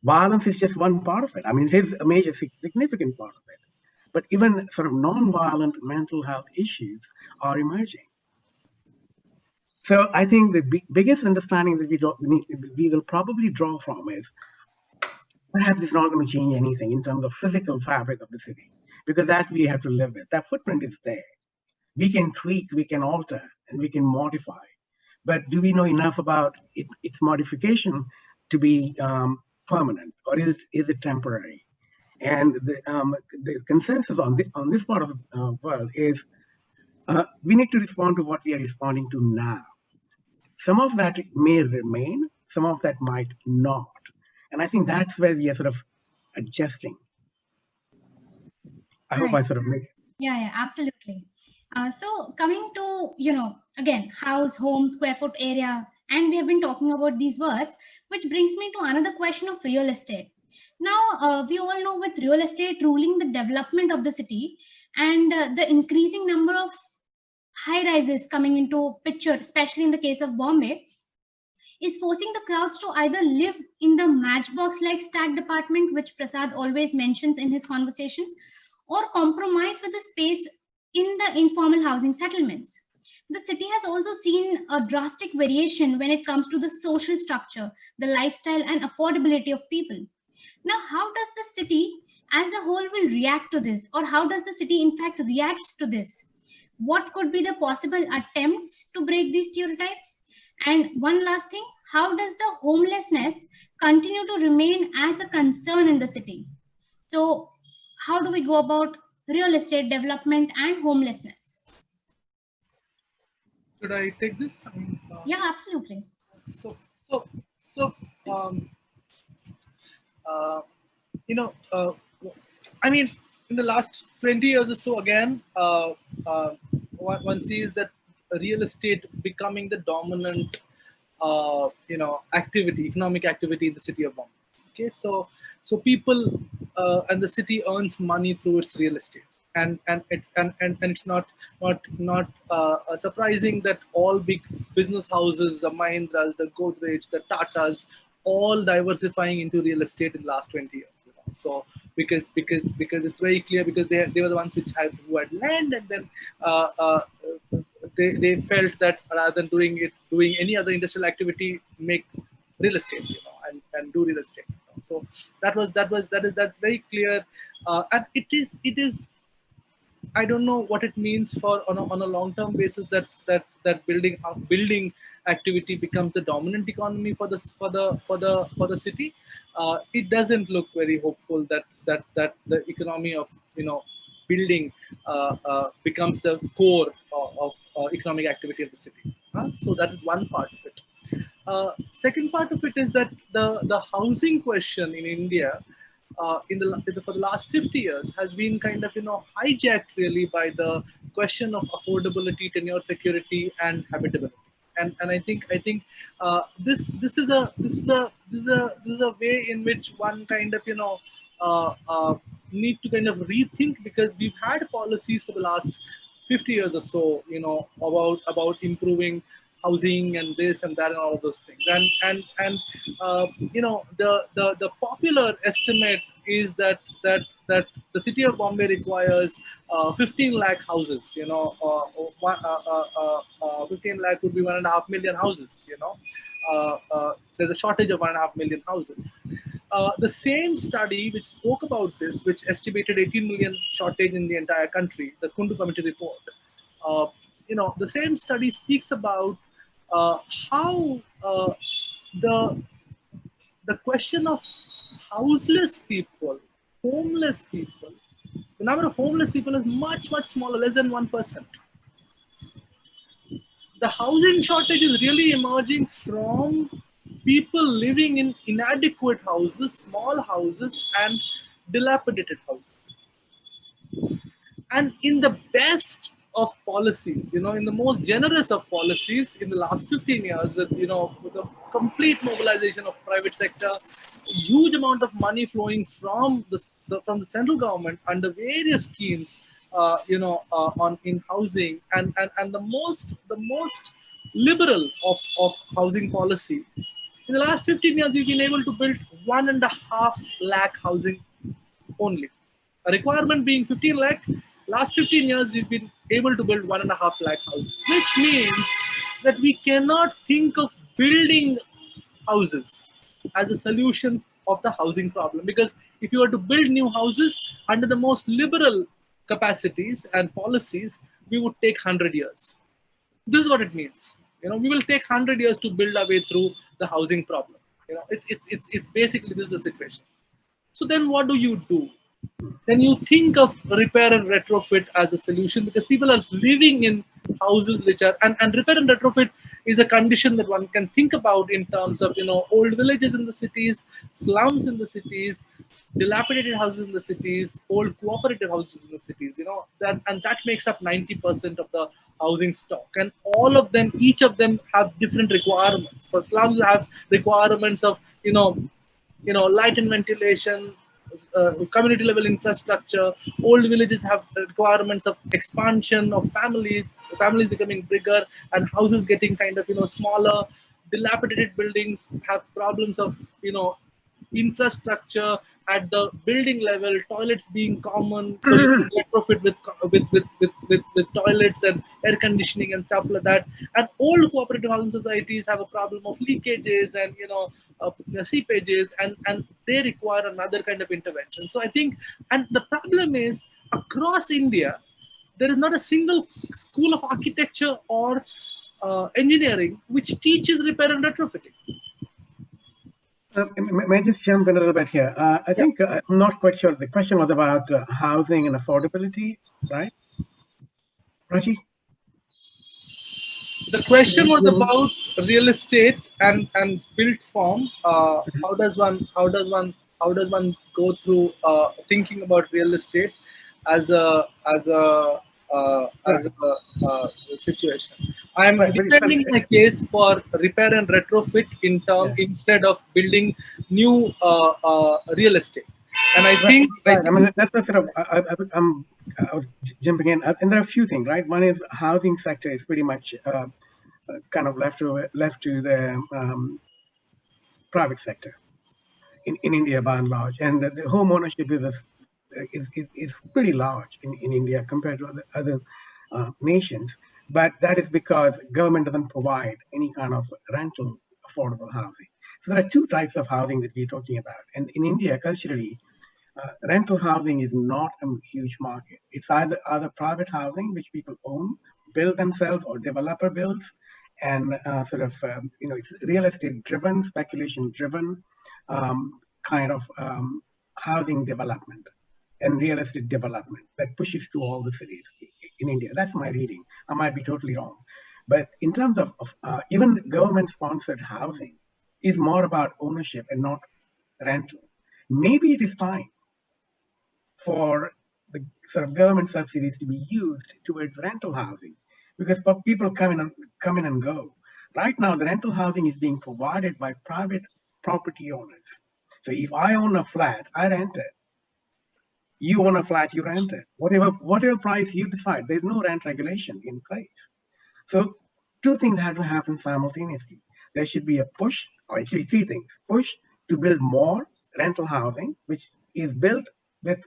Violence is just one part of it. I mean, it is a major, significant part of it. But even sort of non-violent mental health issues are emerging. So I think the biggest understanding that we will probably draw from is perhaps it's not going to change anything in terms of physical fabric of the city, because that we have to live with. That footprint is there. We can tweak, we can alter, and we can modify. But do we know enough about its modification to be permanent, or is it temporary? And the consensus on this part of the world is we need to respond to what we are responding to now. Some of that may remain, some of that might not. And I think that's where we are sort of adjusting. I hope I sort of made. Yeah, absolutely. So coming to, again, house, home, square foot area, and we have been talking about these words, which brings me to another question of real estate. Now, we all know with real estate ruling the development of the city and the increasing number of high rises coming into picture, especially in the case of Bombay, is forcing the crowds to either live in the matchbox like stacked apartment, which Prasad always mentions in his conversations, or compromise with the space in the informal housing settlements. The city has also seen a drastic variation when it comes to the social structure, the lifestyle, and affordability of people. Now, how does the city as a whole will react to this, or how does the city in fact reacts to this? What could be the possible attempts to break these stereotypes? And one last thing, how does the homelessness continue to remain as a concern in the city? So, how do we go about real estate development and homelessness? Should I take this? Yeah, absolutely. So, so, so, you know, I mean, in the last 20 years or so, again, one sees that real estate becoming the dominant, activity, economic activity in the city of Bombay. Okay, so people and the city earns money through its real estate, and it's not surprising that all big business houses, the Mahindras, the Godrej, the Tatas, all diversifying into real estate in the last 20 years. So because it's very clear, because they were the ones who had land, and then they felt that rather than doing any other industrial activity, make real estate, and do real estate. So that's very clear, and it is. I don't know what it means for on a long-term basis that building activity becomes the dominant economy for the city. It doesn't look very hopeful that the economy of building becomes the core of economic activity of the city. So that is one part of it. Second part of it is that the housing question in India for the last 50 years has been kind of hijacked really by the question of affordability, tenure security, and habitability. And I think this is a way in which one kind of need to kind of rethink, because we've had policies for the last 50 years or so, about improving housing and this and that and all of those things. And the popular estimate is that the city of Bombay requires 15 lakh houses. 15 lakh would be 1.5 million houses. There's a shortage of 1.5 million houses. The same study which spoke about this, which estimated 18 million shortage in the entire country, the Kundu Committee report, the same study speaks about how the question of houseless people, homeless people, the number of homeless people is much smaller, less than 1%. The housing shortage is really emerging from people living in inadequate houses, small houses, and dilapidated houses. And in the best of policies, in the most generous of policies in the last 15 years, with the complete mobilization of private sector, huge amount of money flowing from the central government under various schemes, in housing, and the most liberal of housing policy. In the last 15 years, we've been able to build 1.5 lakh housing only. A requirement being 15 lakh. Last 15 years, we've been able to build 1.5 lakh houses, which means that we cannot think of building houses as a solution of the housing problem. Because if you were to build new houses under the most liberal capacities and policies, we would take 100 years. This is what it means. We will take 100 years to build our way through the housing problem. It's basically this is the situation. So then what do you do? Then you think of repair and retrofit as a solution, because people are living in houses which are, and repair and retrofit is a condition that one can think about in terms of, old villages in the cities, slums in the cities, dilapidated houses in the cities, old cooperative houses in the cities, that makes up 90% of the housing stock. And all of them, each of them have different requirements. For slums have requirements of, light and ventilation, community level infrastructure. Old villages have requirements of expansion of families becoming bigger, and houses getting kind of, smaller. Dilapidated buildings have problems of, infrastructure at the building level, toilets being common, so you can retrofit with toilets and air conditioning and stuff like that. And old cooperative housing societies have a problem of leakages and, seepages, and they require another kind of intervention. So I think, and the problem is, across India, there is not a single school of architecture or engineering which teaches repair and retrofitting. May I just jump in a little bit here? I think I'm not quite sure. The question was about housing and affordability, right? Raji? The question was about real estate and built form. How does one go through thinking about real estate as a situation? I am defending my case for repair and retrofit instead of building new real estate. And I think, I mean, that's the sort of, I was jumping in, and there are a few things, right? One is housing sector is pretty much kind of left to the private sector in India by and large, and the home ownership is pretty large in India compared to other nations. But that is because government doesn't provide any kind of rental affordable housing. So there are two types of housing that we're talking about, and in India culturally, rental housing is not a huge market. It's either private housing, which people own, build themselves, or developer builds, and it's real estate driven, speculation driven kind of housing development and real estate development that pushes to all the cities in India. That's my reading. I might be totally wrong. But in terms of even government-sponsored housing is more about ownership and not rental. Maybe it is time for the sort of government subsidies to be used towards rental housing, because people come in and go. Right now, the rental housing is being provided by private property owners. So if I own a flat, I rent it. You own a flat, you rent it. Whatever price you decide, there's no rent regulation in place. So two things have to happen simultaneously. There should be a push, or actually three things. Push to build more rental housing, which is built with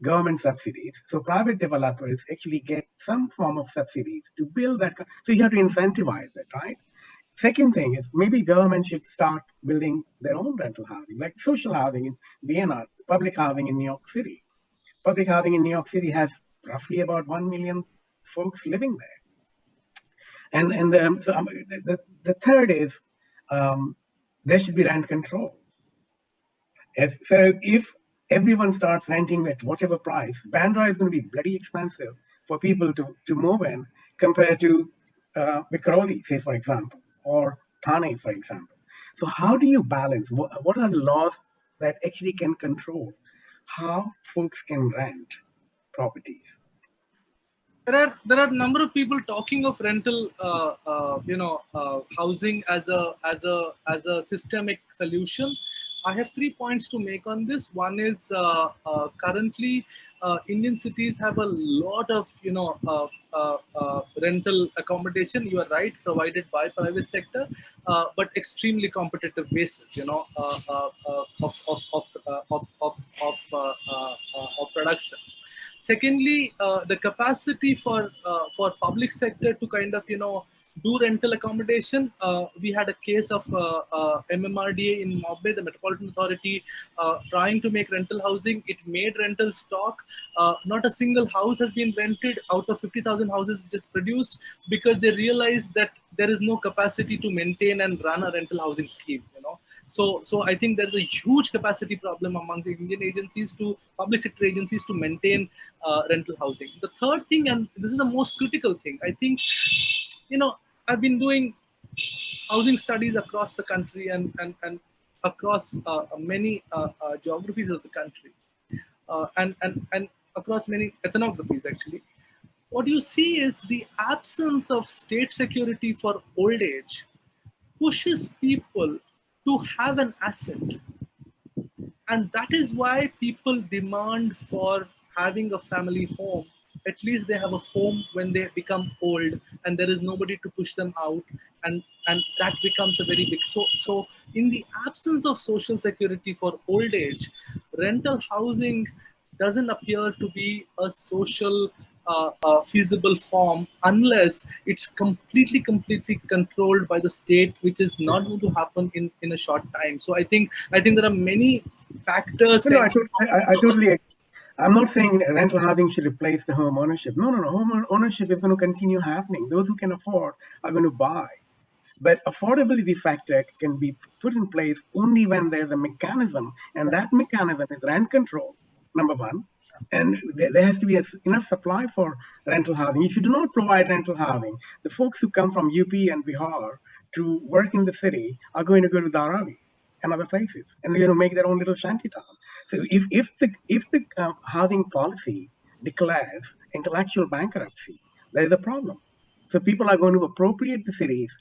government subsidies. So private developers actually get some form of subsidies to build that. So you have to incentivize it, right? Second thing is maybe government should start building their own rental housing, like social housing in Vienna, public housing in New York City. Public housing in New York City has roughly about 1 million folks living there. The third is there should be rent control. So if everyone starts renting at whatever price, Bandra is going to be bloody expensive for people to move in compared to Vikhroli, say, for example, or Thane, for example. So how do you balance? What are the laws that actually can control how folks can rent properties? There are a number of people talking of rental, housing as a systemic solution. I have 3 points to make on this. One is currently Indian cities have a lot of rental accommodation. You are right, provided by private sector, but extremely competitive basis. Of production. Secondly, the capacity for public sector to kind of do rental accommodation. We had a case of MMRDA in Mumbai, the Metropolitan Authority, trying to make rental housing. It made rental stock. Not a single house has been rented out of 50,000 houses which is produced, because they realized that there is no capacity to maintain and run a rental housing scheme. So I think there's a huge capacity problem among the Indian agencies, to public sector agencies, to maintain rental housing. The third thing, and this is the most critical thing, I think, I've been doing housing studies across the country, and across many geographies of the country, and across many ethnographies actually. What you see is the absence of state security for old age pushes people to have an asset, and that is why people demand for having a family home. At least they have a home when they become old, and there is nobody to push them out, and that becomes a very big. So in the absence of social security for old age, rental housing doesn't appear to be a social feasible form, unless it's completely controlled by the state, which is not going to happen in a short time. So I think there are many factors. No, I totally agree. I'm not saying rental housing should replace the home ownership. No. Home ownership is going to continue happening. Those who can afford are going to buy. But affordability factor can be put in place only when there's a mechanism, and that mechanism is rent control, number one. And there has to be enough supply for rental housing. If you do not provide rental housing, the folks who come from UP and Bihar to work in the city are going to go to Dharavi and other places, and they're going to make their own little shanty town. So if the housing policy declares intellectual bankruptcy, there is a problem. So people are going to appropriate the cities.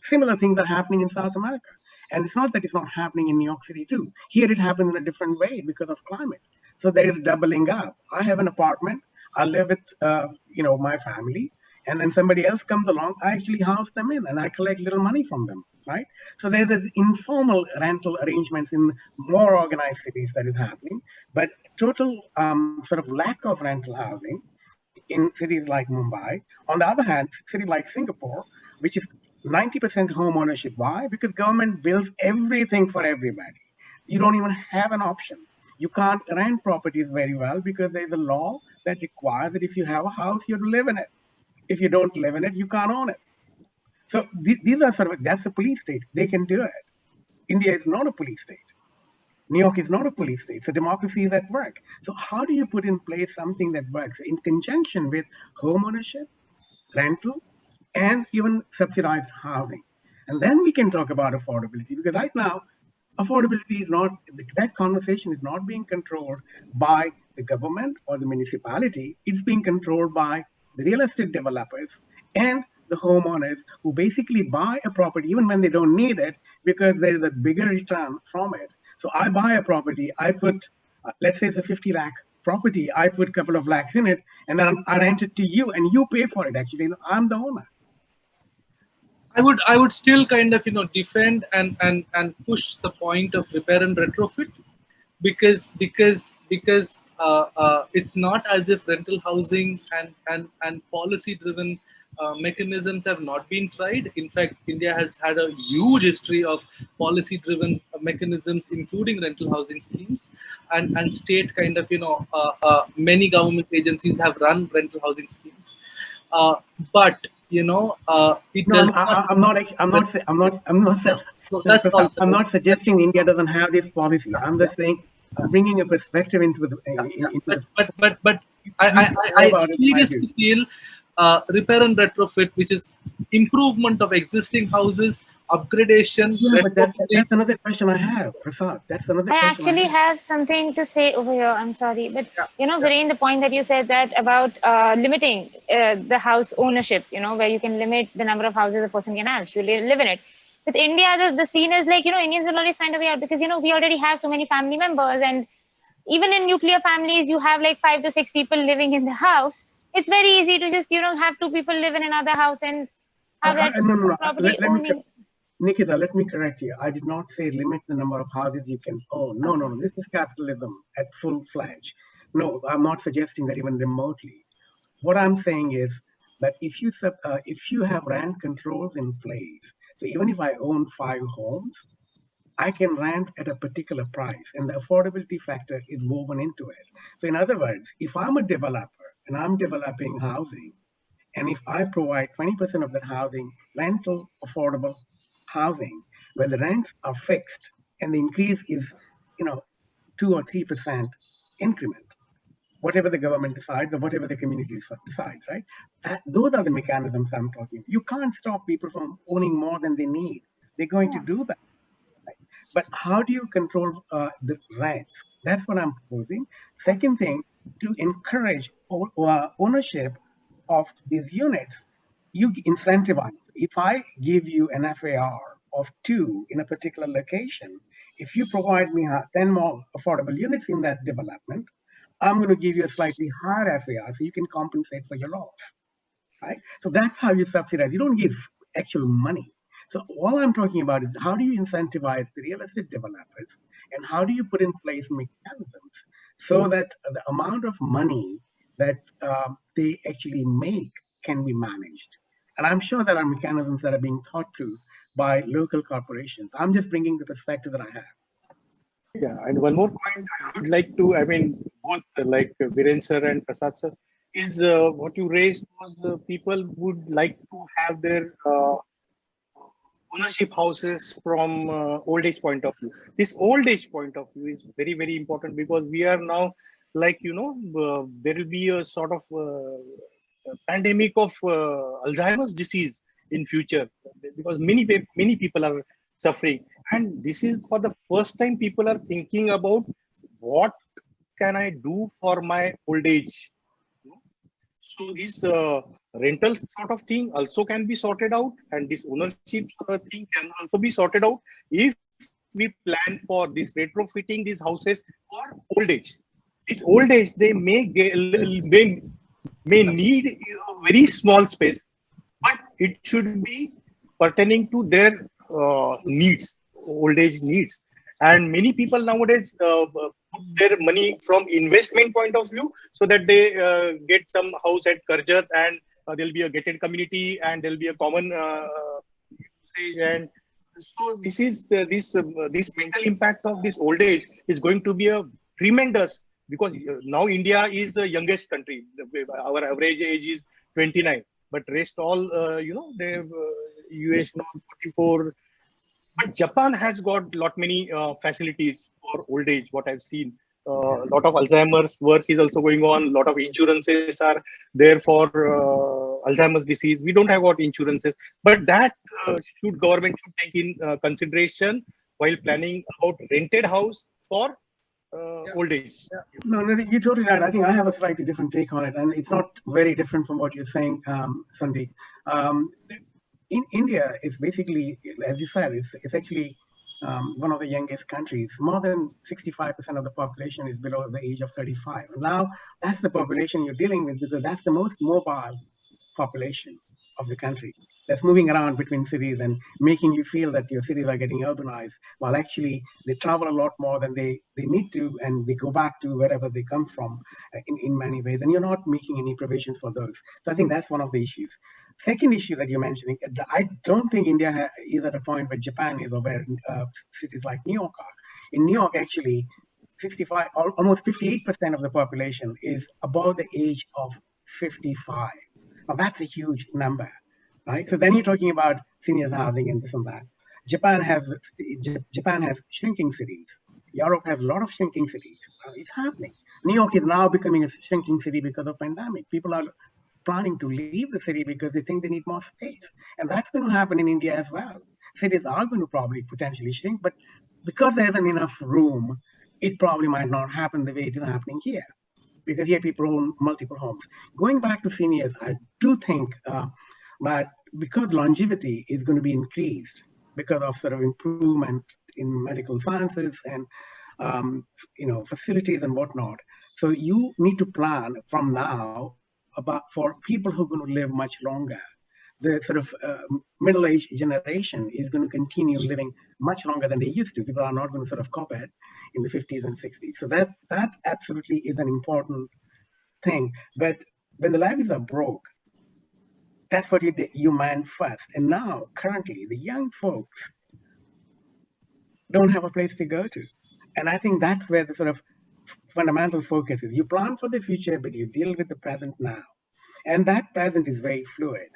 Similar things are happening in South America. And it's not that it's not happening in New York City too. Here it happens in a different way because of climate. So there is doubling up. I have an apartment. I live with my family, and then somebody else comes along. I actually house them in, and I collect little money from them, right? So there's this informal rental arrangements in more organized cities that is happening, but total sort of lack of rental housing in cities like Mumbai. On the other hand, cities like Singapore, which is 90% home ownership. Why? Because government builds everything for everybody. You don't even have an option. You can't rent properties very well because there's a law that requires that if you have a house, you have to live in it. If you don't live in it, you can't own it. So these are sort of, that's a police state. They can do it. India is not a police state. New York is not a police state. So democracy is at work. So how do you put in place something that works in conjunction with home ownership, rental, and even subsidized housing? And then we can talk about affordability, because right now, affordability is not, that conversation is not being controlled by the government or the municipality. It's being controlled by the real estate developers and the homeowners who basically buy a property even when they don't need it because there is a bigger return from it. So I buy a property, I put, let's say it's a 50 lakh property, I put a couple of lakhs in it, and then I rent it to you and you pay for it. Actually, I'm the owner. I would still kind of defend and push the point of repair and retrofit, because it's not as if rental housing and policy driven mechanisms have not been tried. In fact, India has had a huge history of policy driven mechanisms, including rental housing schemes, and state kind of many government agencies have run rental housing schemes, but it No, does I'm not. so that's all. I'm not suggesting India doesn't have this policy. I'm just saying I'm bringing a perspective into the. But I seriously feel repair and retrofit, which is improvement of existing houses, upgradation. Yeah, but that's another question I have, Prasad. That's another I question actually I have. have something to say over here. I'm sorry, but Yeah. Viren, the point that you said that about limiting the house ownership, where you can limit the number of houses a person can have, you live in it. With India, the scene is like, Indians will always find a way out because, we already have so many family members. And even in nuclear families, you have like 5 to 6 people living in the house. It's very easy to just, have 2 people live in another house and have that No. property Let me, owning. Nikita, let me correct you. I did not say limit the number of houses you can own. No. This is capitalism at full fledged. No, I'm not suggesting that even remotely. What I'm saying is that if you have rent controls in place, so even if I own 5 homes, I can rent at a particular price, and the affordability factor is woven into it. So, in other words, if I'm a developer and I'm developing housing, and if I provide 20% of that housing, rental affordable housing, where the rents are fixed and the increase is, 2 or 3% increment, whatever the government decides or whatever the community decides, right? Those are the mechanisms I'm talking about. You can't stop people from owning more than they need. They're going to do that. But how do you control the rents? That's what I'm proposing. Second thing, to encourage ownership of these units, you incentivize. If I give you an FAR of 2 in a particular location, if you provide me 10 more affordable units in that development, I'm going to give you a slightly higher FAR so you can compensate for your loss, right? So that's how you subsidize. You don't give actual money. So all I'm talking about is how do you incentivize the real estate developers, and how do you put in place mechanisms so that the amount of money that they actually make can be managed. And I'm sure there are mechanisms that are being thought through by local corporations. I'm just bringing the perspective that I have. Yeah, and one more point I would like to, I mean, both like Viren sir and Prasad sir, is what you raised was people would like to have their ownership houses from old age point of view. This old age point of view is very, very important, because we are now like, there will be a sort of pandemic of Alzheimer's disease in future, because many people are suffering. And this is for the first time people are thinking about what can I do for my old age. So this rental sort of thing also can be sorted out, and this ownership thing can also be sorted out if we plan for this retrofitting these houses for old age. This old age, they may need a very small space, but it should be pertaining to their needs, old age needs. And many people nowadays put their money from investment point of view, so that they get some house at Karjat, and there'll be a gated community, and there'll be a common usage. And so this is this mental impact of this old age is going to be a tremendous, because now India is the youngest country. Our average age is 29, but rest all they US now 44. But Japan has got lot many facilities for old age. What I've seen, a lot of Alzheimer's work is also going on. A lot of insurances are there for Alzheimer's disease. We don't have got insurances, but that should government should take in consideration while planning about rented house for old age. No, you're totally right. I think I have a slightly different take on it, and it's not very different from what you're saying, Sandeep. In India, it's basically, as you said, it's actually one of the youngest countries. More than 65% of the population is below the age of 35. And now that's the population you're dealing with, because that's the most mobile population of the country that's moving around between cities and making you feel that your cities are getting urbanized, while actually they travel a lot more than they need to, and they go back to wherever they come from in many ways, and you're not making any provisions for those. So I think that's one of the issues. Second issue that you're mentioning, I don't think India is at a point where Japan is, or where cities like New York are. In New York, actually, 65, almost 58% of the population is above the age of 55. Now that's a huge number, right? So then you're talking about seniors housing and this and that. Japan has shrinking cities. Europe has a lot of shrinking cities. It's happening. New York is now becoming a shrinking city because of pandemic. People are planning to leave the city because they think they need more space. And that's going to happen in India as well. Cities are going to probably potentially shrink, but because there isn't enough room, it probably might not happen the way it is happening here, because here people own multiple homes. Going back to seniors, I do think that because longevity is going to be increased because of sort of improvement in medical sciences and facilities and whatnot, so you need to plan from now about for people who are going to live much longer. The sort of middle-aged generation is going to continue living much longer than they used to. People are not going to sort of cop it in the 50s and 60s. So that absolutely is an important thing. But when the levees are broke, That's what you meant first. And now, currently, the young folks don't have a place to go to. And I think that's where the sort of fundamental focus is. You plan for the future, but you deal with the present now. And that present is very fluid,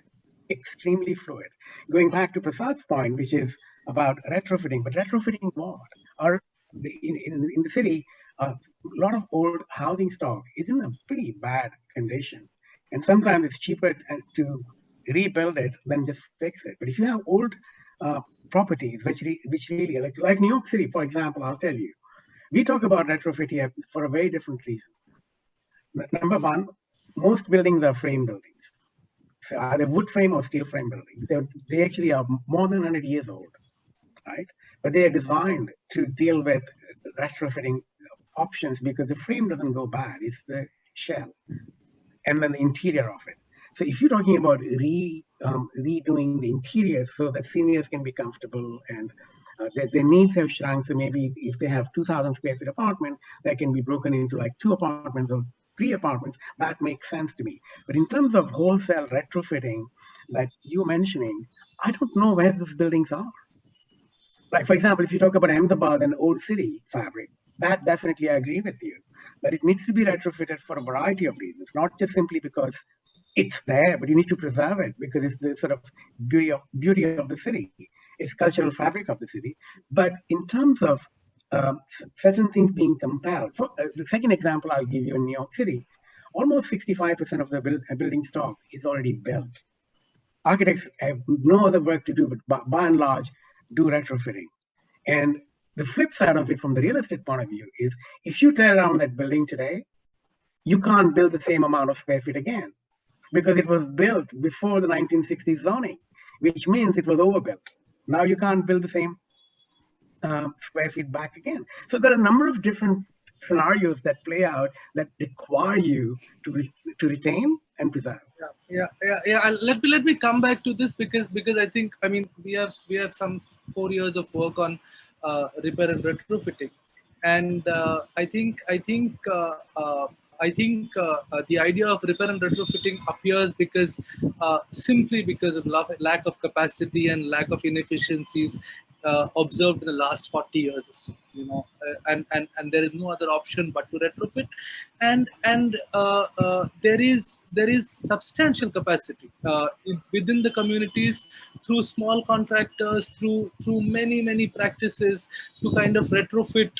extremely fluid. Going back to Prasad's point, which is about retrofitting, but retrofitting what? Or in the city, a lot of old housing stock is in a pretty bad condition. And sometimes it's cheaper to rebuild it than just fix it. But if you have old properties, which really, like New York City, for example, I'll tell you, we talk about retrofit here for a very different reason. Number one, most buildings are frame buildings. So either wood frame or steel frame buildings. They actually are more than 100 years old, right? But they are designed to deal with retrofitting options because the frame doesn't go bad. It's the shell and then the interior of it. So if you're talking about redoing the interior so that seniors can be comfortable and their needs have shrunk, so maybe if they have 2,000 square feet apartment, that can be broken into like 2 apartments or 3 apartments. That makes sense to me. But in terms of wholesale retrofitting that you're mentioning, I don't know where those buildings are. Like, for example, if you talk about Ahmedabad and Old City fabric, that definitely I agree with you. But it needs to be retrofitted for a variety of reasons, not just simply because it's there, but you need to preserve it because it's the sort of beauty of the city. It's cultural fabric of the city. But in terms of certain things being compelled, the second example I'll give you in New York City, almost 65% of the building stock is already built. Architects have no other work to do, but by and large, do retrofitting. And the flip side of it from the real estate point of view is if you tear down that building today, you can't build the same amount of square feet again because it was built before the 1960s zoning, which means it was overbuilt. Now you can't build the same square feet back again. So there are a number of different scenarios that play out that require you to retain and preserve. Yeah. Let me come back to this because I think we have some 4 years of work on repair and retrofitting, and I think the idea of repair and retrofitting appears because simply because of lack of capacity and lack of inefficiencies observed in the last 40 years or so, and there is no other option but to retrofit, and there is substantial capacity within the communities through small contractors, through many practices to kind of retrofit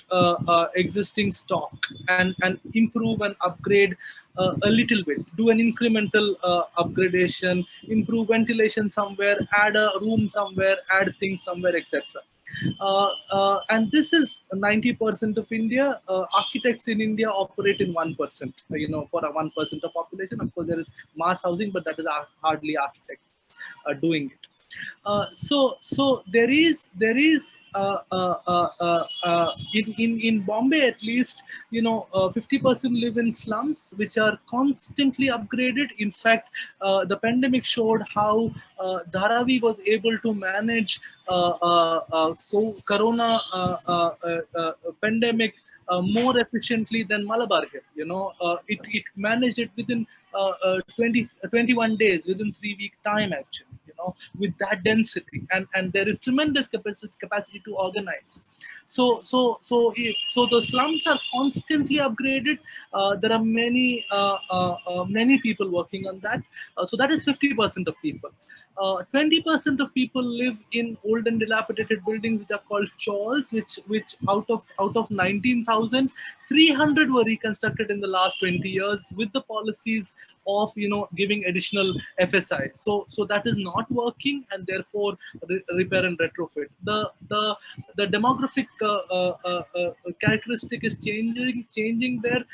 existing stock and improve and upgrade a little bit, do an incremental upgradation, improve ventilation somewhere, add a room somewhere, add things somewhere, etc. And this is 90% of India. Architects in India operate in 1%. For a 1% of population, of course, there is mass housing, but that is hardly architects doing it. So there is in Bombay at least 50% live in slums which are constantly upgraded. In fact, the pandemic showed how Dharavi was able to manage corona pandemic more efficiently than Malabar here. It managed it within 21 days, within 3-week time actually, with that density, and there is tremendous capacity to organize. So the slums are constantly upgraded. There are many people working on that. So that is 50% of people. 20% of people live in old and dilapidated buildings which are called chawls, which out of 19,000, 300 were reconstructed in the last 20 years with the policies of giving additional FSI. So that is not working, and therefore repair and retrofit. The demographic characteristic is changing there,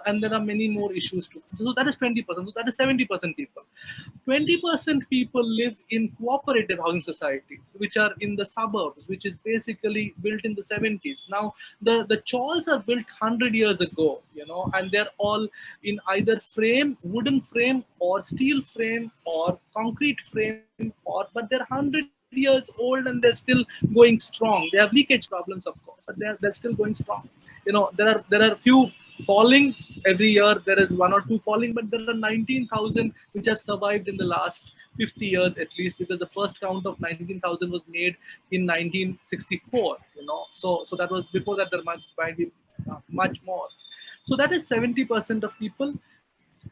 and there are many more issues too. So that is 20%. So that is 70% people. 20% people live in cooperative housing societies, which are in the suburbs, which is basically built in the 70s. Now, the chawls are built 100 years ago, and they're all in either wooden frame, or steel frame, or concrete frame, but they're 100 years old and they're still going strong. They have leakage problems, of course, but they're still going strong. There are few falling every year. There is one or two falling, but there are 19,000 which have survived in the last 50 years at least, because the first count of 19,000 was made in 1964. So that was before that. There might be much more. So that is 70% of people.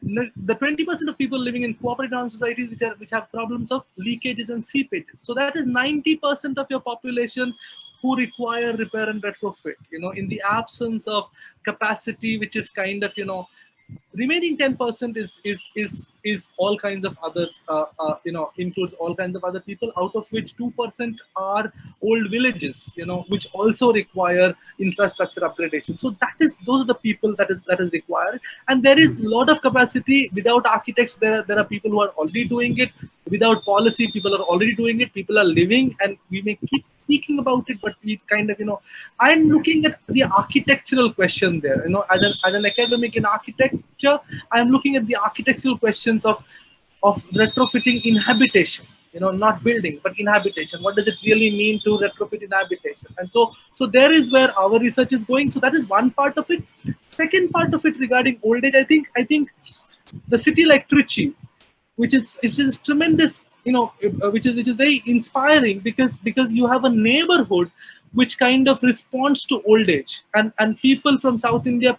The 20% of people living in cooperative societies which have problems of leakages and seepages. So that is 90% of your population who require repair and retrofit. In the absence of capacity, which is kind of remaining 10% is all kinds of other includes all kinds of other people, out of which 2% are old villages, which also require infrastructure upgradation. So those are the people that is required. And there is a lot of capacity. Without architects, there are people who are already doing it. Without policy, people are already doing it. People are living, and we may keep speaking about it, but we kind of I'm looking at the architectural question there. As an academic in architecture, I'm looking at the architectural questions of retrofitting inhabitation. Not building, but inhabitation. What does it really mean to retrofit inhabitation? And so there is where our research is going. So that is one part of it. Second part of it regarding old age, I think the city like Trichy, which is tremendous, which is very inspiring, because you have a neighborhood which kind of responds to old age, and people from South India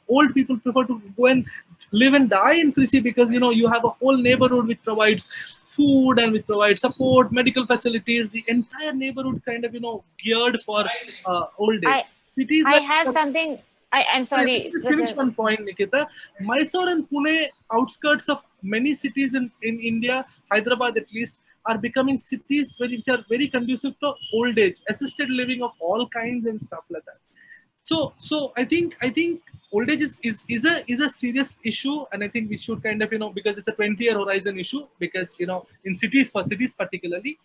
old people prefer to go and live and die in Trichy, because you have a whole neighborhood which provides food and which provides support, medical facilities, the entire neighborhood kind of geared for old age. I Cities I like have something. I'm Sorry, let sorry. me just finish one point, Nikita. Mysore and Pune, outskirts of many cities in India, Hyderabad at least, are becoming cities which are very conducive to old age, assisted living of all kinds and stuff like that. So I think old age is a serious issue, and I think we should kind of because it's a 20-year horizon issue, because in cities particularly,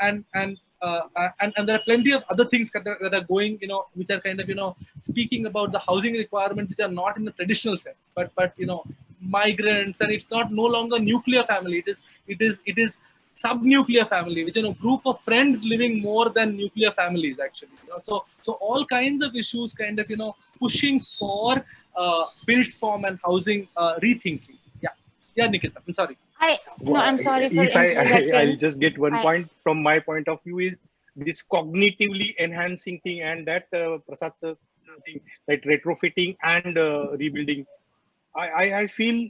and there are plenty of other things that are going, which are kind of speaking about the housing requirements, which are not in the traditional sense, but migrants, and it's not no longer nuclear family. It is sub-nuclear family, which group of friends living more than nuclear families actually. So all kinds of issues kind of pushing for built form and housing rethinking. Yeah, Nikita, I'm sorry. No, I'm sorry for If I'll interjecting. just get one I point from my point of view is this cognitively enhancing thing, and that Prasad says thing, like retrofitting and rebuilding. I feel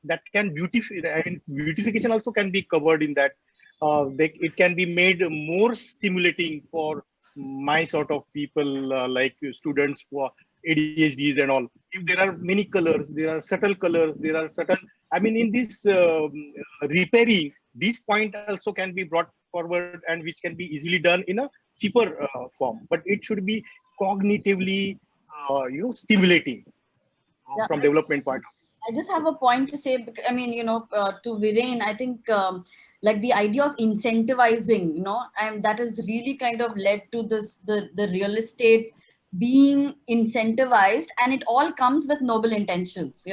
that can beautify. I mean, beautification also can be covered in that. It can be made more stimulating for my sort of people, like students who are ADHDs and all. If there are many colors, there are subtle colors, there are certain. I mean, in this repairing, this point also can be brought forward, and which can be easily done in a cheaper form. But it should be cognitively, stimulating Yeah, from development point. I just have a point to say. I mean, to Viren, I think like the idea of incentivizing, and that has really kind of led to the real estate being incentivized, and it all comes with noble intentions.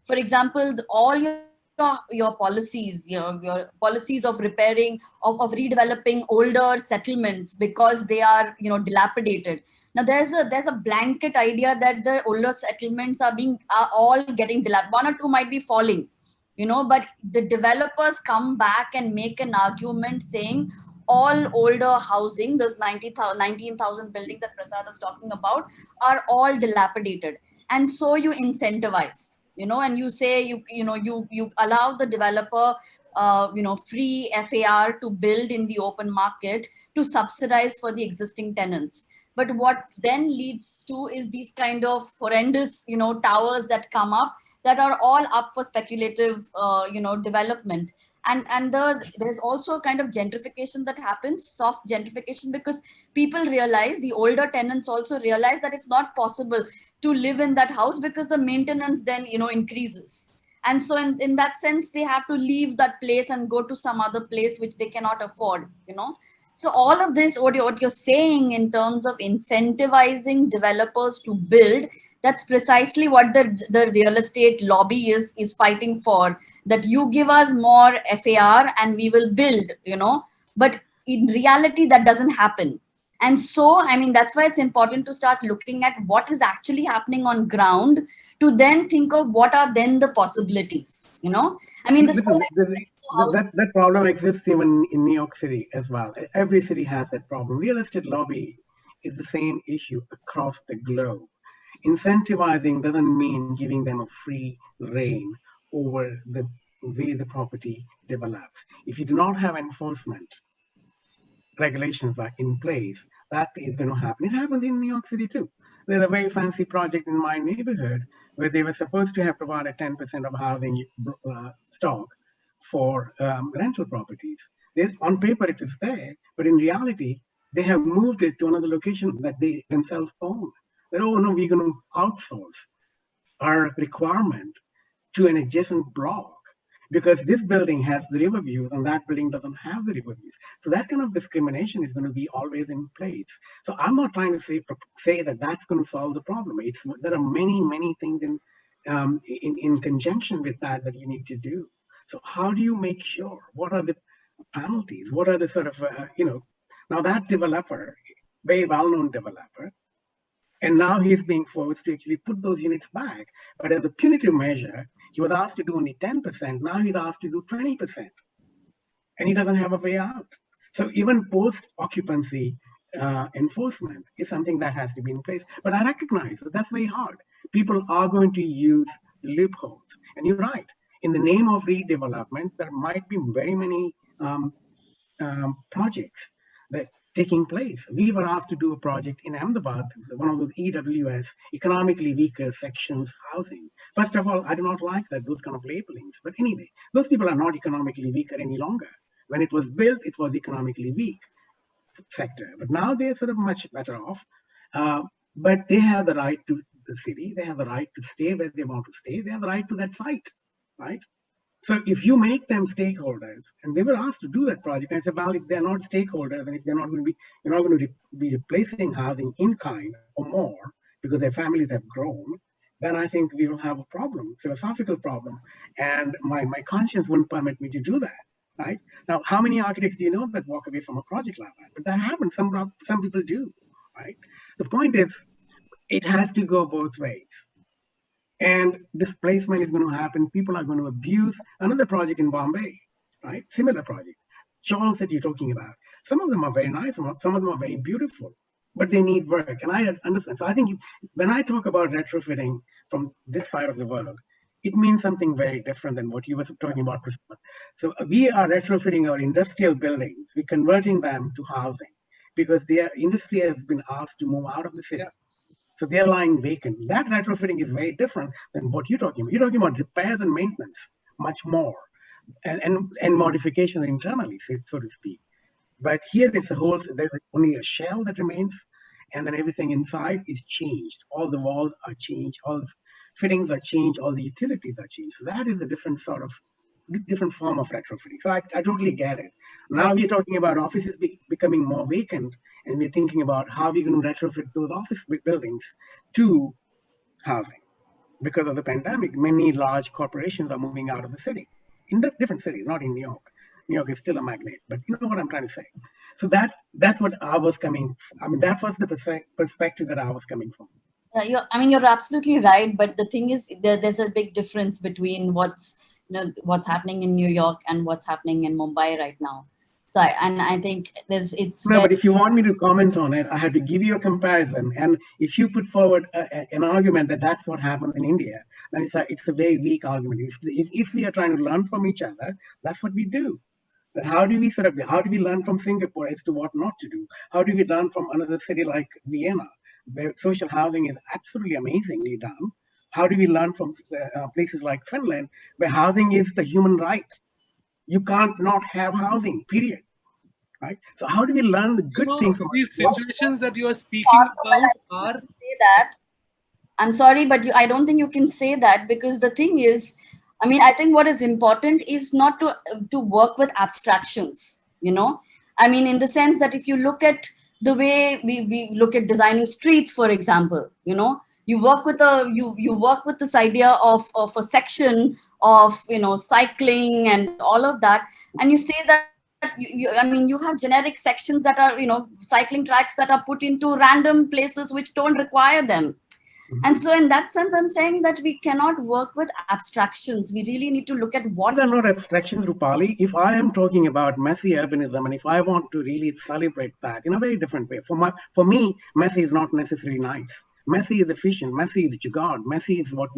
For example, all your policies, your policies of repairing, of redeveloping older settlements because they are dilapidated. Now there's a blanket idea that the older settlements are all getting dilapidated. One or two might be falling, but the developers come back and make an argument saying all older housing, those 19,000 buildings that Prasad is talking about, are all dilapidated. And so you incentivize, and you say you allow the developer free FAR to build in the open market to subsidize for the existing tenants. But what then leads to is these kind of horrendous towers that come up, that are all up for speculative development. And there's also kind of gentrification that happens, soft gentrification, because people realize, the older tenants also realize, that it's not possible to live in that house because the maintenance then increases. And so in that sense, they have to leave that place and go to some other place which they cannot afford. So all of this, what you're saying in terms of incentivizing developers to build, that's precisely what the real estate lobby is fighting for. That you give us more FAR and we will build, but in reality that doesn't happen. And so, I mean, that's why it's important to start looking at what is actually happening on ground, to then think of what are then the possibilities, you know. I mean, this whole Listen, house. that problem exists even in New York City as well. Every city has that problem. Real estate lobby is the same issue across the globe. Incentivizing doesn't mean giving them a free reign over the way the property develops. If you do not have enforcement, regulations are in place, that is going to happen. It happens in New York City too. There's a very fancy project in my neighborhood where they were supposed to have provided 10% of housing stock for rental properties. On paper, it is there, but in reality, they have moved it to another location that they themselves own. They're, oh no, we're going to outsource our requirement to an adjacent block because this building has the river views and that building doesn't have the river views. So that kind of discrimination is going to be always in place. So I'm not trying to say that that's going to solve the problem. There are many things in conjunction with that you need to do. So how do you make sure? What are the penalties? What are the sort of now that developer, very well-known developer, and now he's being forced to actually put those units back. But as a punitive measure, he was asked to do only 10%. Now he's asked to do 20%. And he doesn't have a way out. So even post-occupancy enforcement is something that has to be in place. But I recognize that that's very hard. People are going to use loopholes. And you're right. In the name of redevelopment, there might be very many projects that taking place. We were asked to do a project in Ahmedabad, one of those EWS, economically weaker sections housing. First of all, I do not like those kind of labelings. But anyway, those people are not economically weaker any longer. When it was built, it was economically weak sector. But now they're sort of much better off. But they have the right to the city. They have the right to stay where they want to stay. They have the right to that site, right? So if you make them stakeholders, and they were asked to do that project, and I said, well, if they're not stakeholders, and if they're not going to be, you're not going to be replacing housing in kind or more because their families have grown, then I think we will have a problem, philosophical problem, and my conscience wouldn't permit me to do that, right? Now, how many architects do you know that walk away from a project like that? But that happens. Some people do, right? The point is, it has to go both ways. And displacement is going to happen. People are going to abuse. Another project in Bombay, right? Similar project. Chawls that you're talking about. Some of them are very nice. Some of them are very beautiful, but they need work. And I understand. So I think when I talk about retrofitting from this side of the world, it means something very different than what you were talking about. So we are retrofitting our industrial buildings. We're converting them to housing because their industry has been asked to move out of the city. Yeah. So they're lying vacant. That retrofitting is very different than what you're talking about. You're talking about repairs and maintenance, much more, and modification internally, so to speak. But here it's there's only a shell that remains, and then everything inside is changed. All the walls are changed, all the fittings are changed, all the utilities are changed. So that is a different form of retrofitting. So I totally get it. Now we're talking about offices becoming more vacant, and we're thinking about how we're going to retrofit those office buildings to housing. Because of the pandemic, many large corporations are moving out of the city, in different cities, not in New York. New York is still a magnet, but you know what I'm trying to say. So that's what I was coming. I mean, that was the perspective that I was coming from. You're absolutely right. But the thing is, there's a big difference between what's happening in New York and what's happening in Mumbai right now. So I think but if you want me to comment on it, I have to give you a comparison. And if you put forward an argument that that's what happens in India, then it's a very weak argument. If we are trying to learn from each other, that's what we do. But how do we learn from Singapore as to what not to do? How do we learn from another city like Vienna, where social housing is absolutely amazingly done? How do we learn from places like Finland, where housing is the human right? You can't not have housing, period. Right? So how do we learn the good things from these situations that you are speaking about are... Say that. I'm sorry, but I don't think you can say that, because the thing is, I think what is important is not to work with abstractions, in the sense that if you look at the way we look at designing streets, for example, you work with this idea of a section of cycling and all of that, and you say that I mean, you have generic sections that are, cycling tracks that are put into random places which don't require them. And so in that sense, I'm saying that we cannot work with abstractions. We really need to look at what— These are not abstractions, Rupali. If I am talking about messy urbanism, and if I want to really celebrate that in a very different way, for me, messy is not necessarily nice. Messy is efficient. Messy is jugaad. Messy is what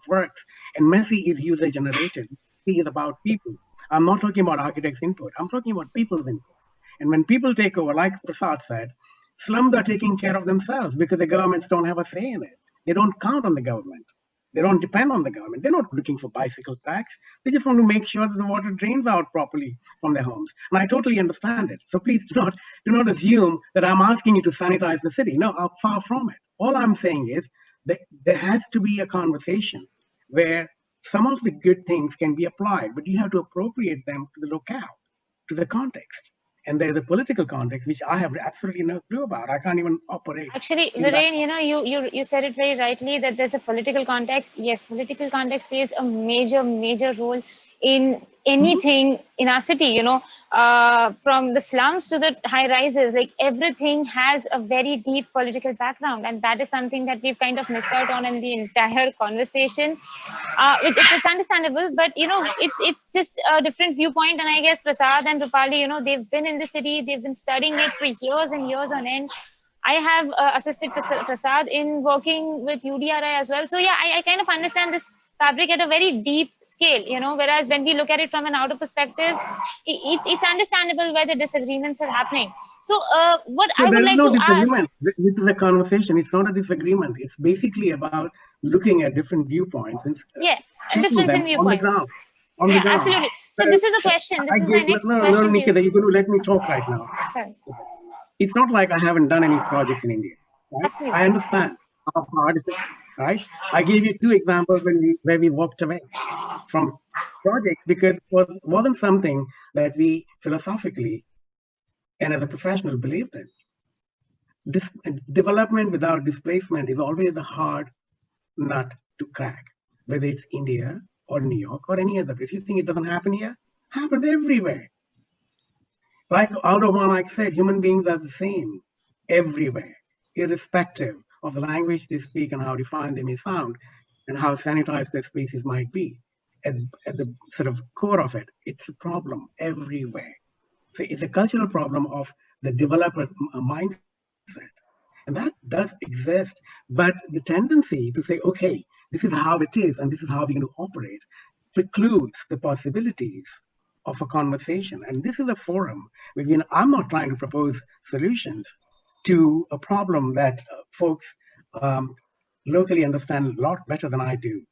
works, and messy is user generated. Messy is about people. I'm not talking about architects' input. I'm talking about people's input. And when people take over, like Prasad said, slums are taking care of themselves because the governments don't have a say in it. They don't count on the government. They don't depend on the government. They're not looking for bicycle tax. They just want to make sure that the water drains out properly from their homes. And I totally understand it. So please do not assume that I'm asking you to sanitize the city. No, I'm far from it. All I'm saying is that there has to be a conversation where some of the good things can be applied, but you have to appropriate them to the locale, to the context. And there's a political context which I have absolutely no clue about. I can't even operate. Actually, Viren, you said it very rightly that there's a political context. Yes, political context plays a major role in anything in our city. From the slums to the high rises, like everything has a very deep political background, and that is something that we've kind of missed out on in the entire conversation. It's understandable, but it's just a different viewpoint. And I guess Prasad and Rupali, they've been in the city, they've been studying it for years and years on end. I have assisted Prasad in working with UDRI as well. So yeah, I kind of understand this fabric at a very deep scale, whereas when we look at it from an outer perspective, it's understandable where the disagreements are happening. So what I would like to ask— This is a conversation. It's not a disagreement. It's basically about looking at different viewpoints and difference in viewpoints on the ground. On the ground. Absolutely. So this is the question. This is my next question. No, Nikita, you're going to let me talk right now. Sorry. It's not like I haven't done any projects in India. Right? I understand how hard it is. Right? I gave you two examples where we walked away from projects because it wasn't something that we philosophically and as a professional believed in. This development without displacement is always the hard nut to crack, whether it's India or New York or any other place. You think it doesn't happen here? It happens everywhere. Like Aldo said, human beings are the same everywhere, irrespective of the language they speak and how refined they may sound and how sanitized their spaces might be. At the sort of core of it, it's a problem everywhere. So it's a cultural problem of the developer mindset. And that does exist. But the tendency to say, okay, this is how it is and this is how we're going to operate precludes the possibilities of a conversation. And this is a forum where I'm not trying to propose solutions to a problem that folks locally understand a lot better than I do.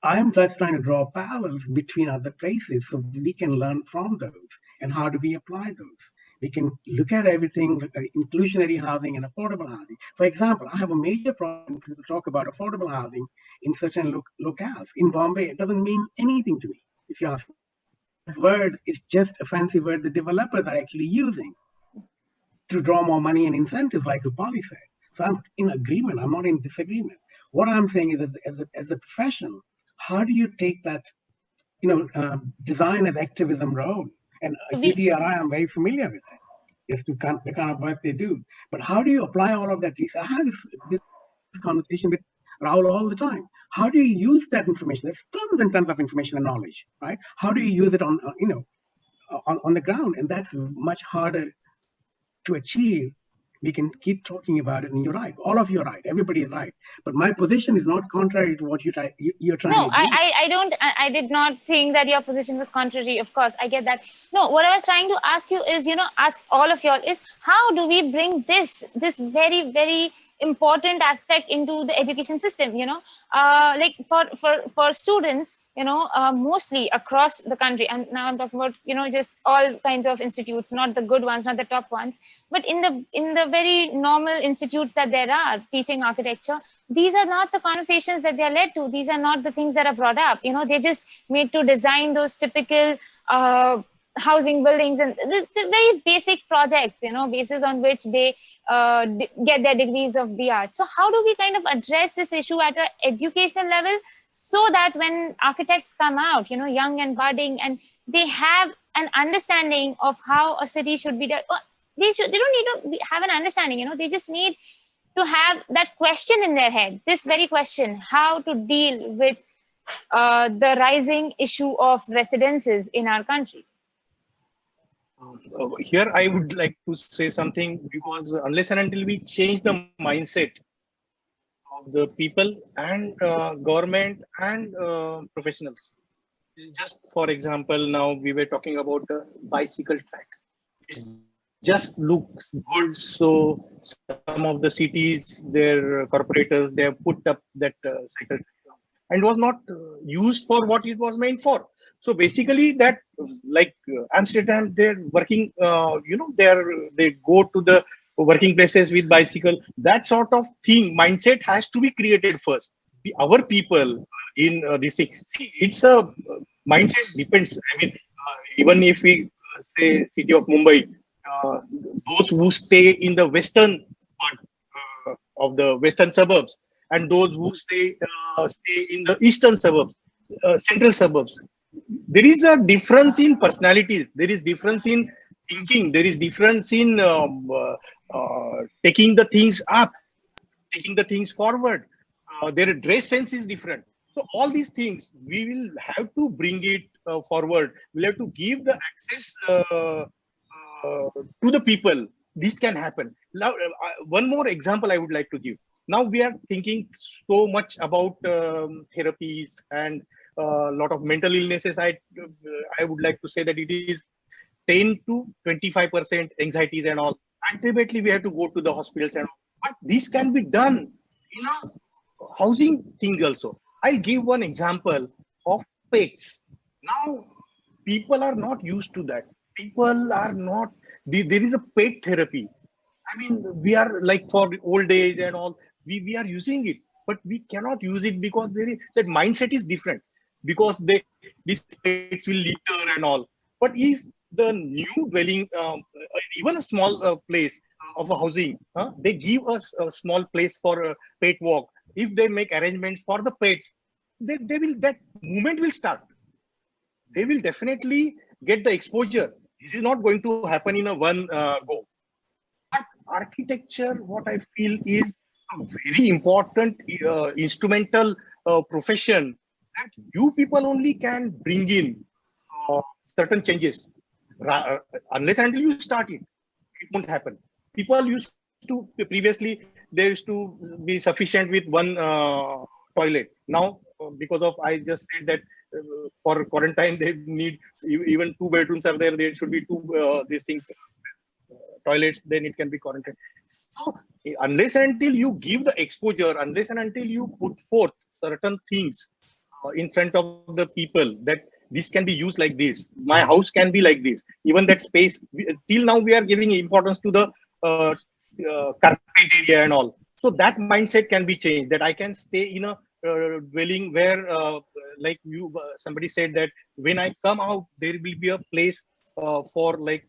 I'm just trying to draw parallels between other places so we can learn from those and how do we apply those. We can look at everything, inclusionary housing and affordable housing. For example, I have a major problem to talk about affordable housing in certain locales. In Bombay, it doesn't mean anything to me, if you ask me. That word is just a fancy word the developers are actually using to draw more money and incentives, like Rupali said. So I'm in agreement, I'm not in disagreement. What I'm saying is that as a profession, how do you take that, design as activism role? And UDRI, I'm very familiar with it. It's the kind of work they do. But how do you apply all of that? I have this conversation with Rahul all the time. How do you use that information? There's tons and tons of information and knowledge, right? How do you use it on the ground? And that's much harder to achieve. We can keep talking about it, and you're right. All of you are right. Everybody is right. But my position is not contrary to what you're trying to do. No, I did not think that your position was contrary. Of course, I get that. No, what I was trying to ask you is, ask all of y'all is, how do we bring this very, very important aspect into the education system, like for students, mostly across the country. And now I'm talking about, just all kinds of institutes, not the good ones, not the top ones, but in the very normal institutes that there are teaching architecture, these are not the conversations that they are led to. These are not the things that are brought up. They're just made to design those typical housing buildings and the very basic projects, basis on which they get their degrees of the art. So how do we kind of address this issue at an educational level so that when architects come out, young and budding, and they have an understanding of how a city should be done. They don't need to have an understanding, they just need to have that question in their head, this very question, how to deal with the rising issue of residences in our country. Here I would like to say something, because unless and until we change the mindset of the people and government and professionals. Just for example, now we were talking about a bicycle track. It just looks good. So some of the cities, their corporators, they have put up that cycle track, and was not used for what it was meant for. So basically, that like Amsterdam, they're working. They go to the working places with bicycle. That sort of thing, mindset has to be created first. Our people in this thing. See, it's a mindset depends. I mean, even if we say City of Mumbai, uh, those who stay in the western part of the western suburbs, and those who stay in the eastern suburbs, central suburbs, there is a difference in personalities. There is difference in thinking. There is difference in taking the things up, taking the things forward. Their dress sense is different. So all these things we will have to bring it forward. We'll have to give the access to the people. This can happen. Now, one more example I would like to give. Now we are thinking so much about therapies and a lot of mental illnesses. I would like to say that it is 10 to 25% anxieties and all. Ultimately, we have to go to the hospitals and all. But this can be done in a housing thing also. I'll give one example of pets. Now, people are not used to that. People are not, there is a pet therapy. I mean, we are like for old age and all, we are using it, but we cannot use it because there is that mindset is different, because these pets will litter and all. But if the new dwelling, even a small place of a housing, they give us a small place for a pet walk. If they make arrangements for the pets, they will, that movement will start. They will definitely get the exposure. This is not going to happen in a one go. But architecture, what I feel, is a very important instrumental profession that you people only can bring in certain changes. Unless until you start it, it won't happen. People used to previously, they used to be sufficient with one toilet. Now, because of, I just said that for quarantine they need even two bedrooms are there. There should be two these things toilets, then it can be quarantined. So unless until you give the exposure, unless and until you put forth certain things in front of the people, that this can be used like this, my house can be like this, even that space, till now we are giving importance to the carpet area and all. So that mindset can be changed, that I can stay in a dwelling where like you somebody said that when I come out there will be a place for like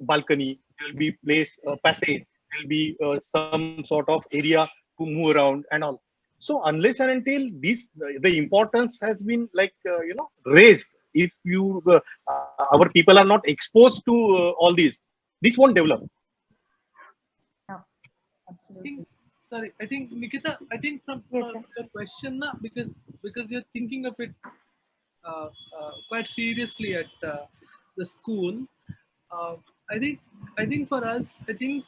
balcony, there will be place passage, there will be some sort of area to move around and all. So unless and until this the importance has been like raised, if you our people are not exposed to all these, this won't develop. Yeah, I think, absolutely. sorry, I think Nikita, I think from Yes, sir. your question, because you're thinking of it quite seriously at the school. Uh, I think for us, I think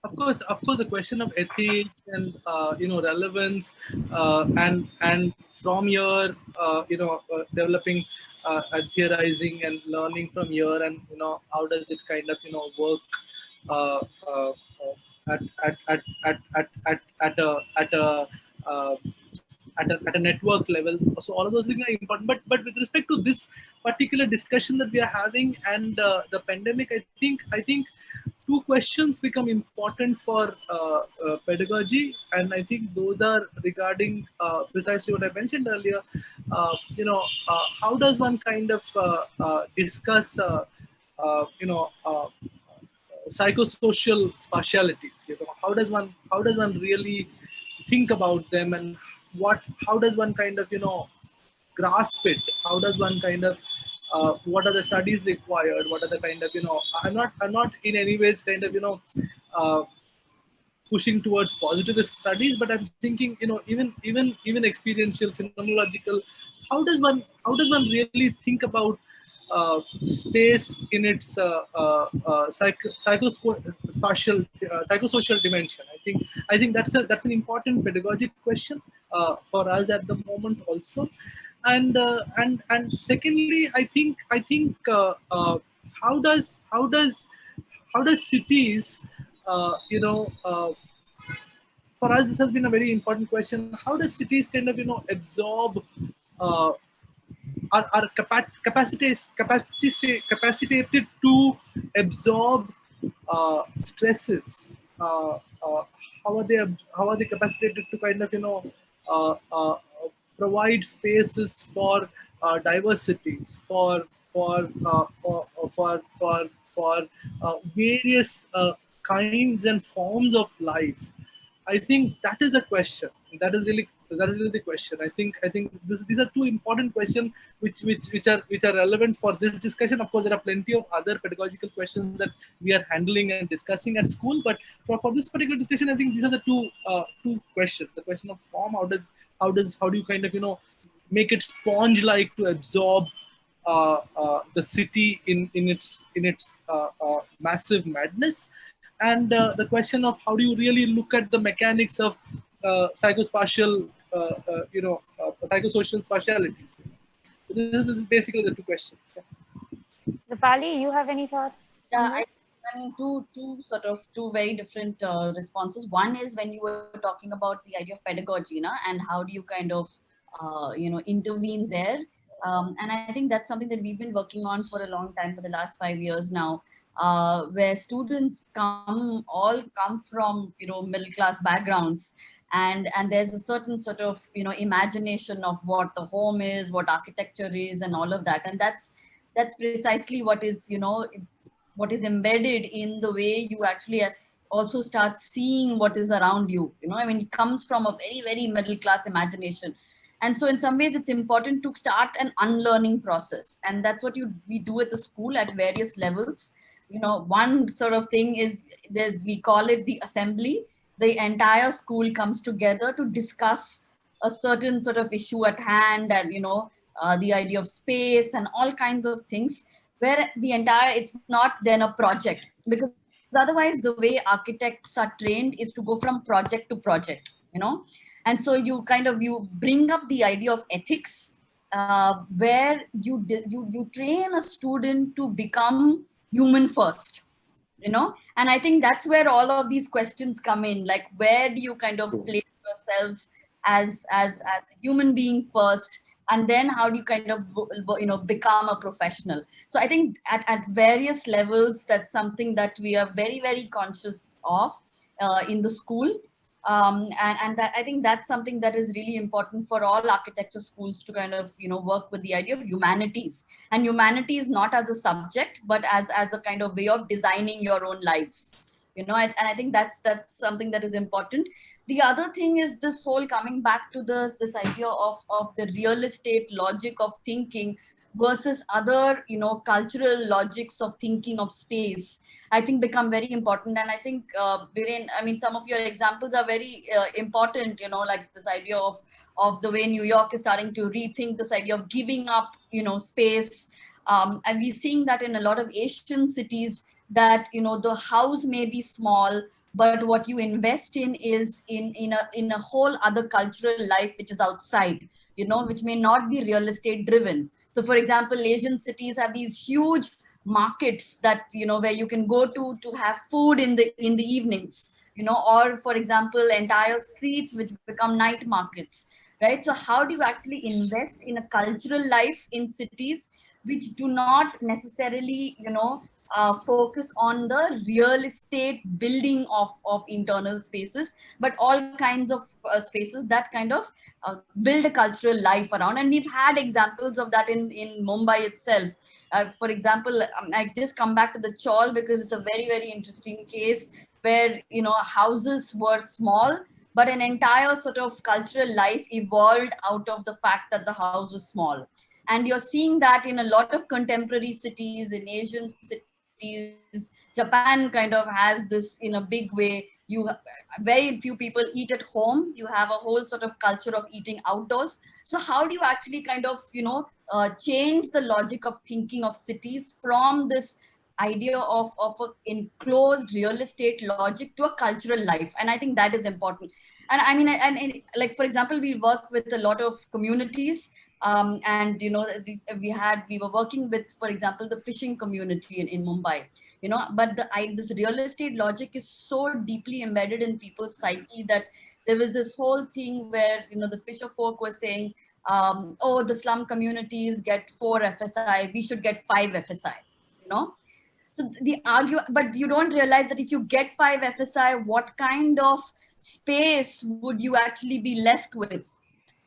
of course, the question of ethics and relevance, and from here, developing, theorizing and learning from here, and how does it kind of work uh, uh, at a uh, at a network level. So all of those things are important. But with respect to this particular discussion that we are having and the pandemic, I think two questions become important for pedagogy, and I think those are regarding precisely what I mentioned earlier. How does one kind of discuss psychosocial spatialities? How does one really think about them, and how does one kind of grasp it? How does one kind of what are the studies required, what are the kind of, I'm not in any ways kind of, uh, pushing towards positivist studies, but I'm thinking, even experiential, phenomenological, how does one really think about space in its psychosocial dimension? I think that's an important pedagogic question for us at the moment also. And secondly, how does cities, for us, this has been a very important question. How does cities kind of, absorb, uh, capacitated to absorb stresses? How are they how are they capacitated to kind of, uh, uh, provide spaces for diversities, for various kinds and forms of life? I think that is a question. That is really the question. I think these are two important questions which are relevant for this discussion. Of course, there are plenty of other pedagogical questions that we are handling and discussing at school, but for this particular discussion, I think these are the two questions. The question of form: how do you kind of, make it sponge-like to absorb the city in its massive madness, and the question of how do you really look at the mechanics of psychospatial, psychosocial spatialities. So this is basically the two questions. Yeah. Rupali, you have any thoughts Yeah, on this? I mean, two very different responses. One is when you were talking about the idea of pedagogy, and how do you kind of, intervene there. And I think that's something that we've been working on for a long time, for the last 5 years now, where students all come from, middle class backgrounds, and there's a certain sort of, imagination of what the home is, what architecture is, and all of that, and that's precisely what is embedded in the way you actually also start seeing what is around you. I mean, it comes from a very, very middle class imagination. And so in some ways it's important to start an unlearning process, and that's what we do at the school at various levels. One sort of thing is, we call it the assembly. The entire school comes together to discuss a certain sort of issue at hand, and the idea of space and all kinds of things, where the entire, it's not then a project, because otherwise the way architects are trained is to go from project to project. And so you bring up the idea of ethics, where you train a student to become human first. And I think that's where all of these questions come in, like, where do you kind of place yourself as a human being first, and then how do you kind of become a professional. So I think at various levels, that's something that we are very, very conscious of in the school. And that, I think that's something that is really important for all architecture schools to kind of work with the idea of humanities, and humanities not as a subject, but as a kind of way of designing your own lives. And I think that's something that is important. The other thing is this whole coming back to this idea of the real estate logic of thinking versus other cultural logics of thinking of space, I think become very important. And I think, Viren, I mean, some of your examples are very important, like this idea of the way New York is starting to rethink this idea of giving up space. And we're seeing that in a lot of Asian cities, that the house may be small, but what you invest in is in a whole other cultural life which is outside, which may not be real estate driven. So for example, Asian cities have these huge markets that where you can go to have food in the evenings, or for example entire streets which become night markets, right? So how do you actually invest in a cultural life in cities which do not necessarily focus on the real estate building of internal spaces, but all kinds of spaces that kind of build a cultural life around. And we've had examples of that in Mumbai itself. For example, I just come back to the Chawl because it's a very, very interesting case where houses were small, but an entire sort of cultural life evolved out of the fact that the house was small. And you're seeing that in a lot of contemporary cities, in Asian cities. Japan kind of has this in a big way. Very few people eat at home. You have a whole sort of culture of eating outdoors. So how do you actually kind of, change the logic of thinking of cities from this idea of an enclosed real estate logic to a cultural life? And I think that is important. And I mean, and like, for example, we work with a lot of communities, and we were working with, for example, the fishing community in Mumbai, but this real estate logic is so deeply embedded in people's psyche that there was this whole thing where, the fisher folk were saying, oh, the slum communities get 4 FSI, we should get 5 FSI, you know so the argue, but you don't realize that if you get 5 FSI, what kind of space would you actually be left with?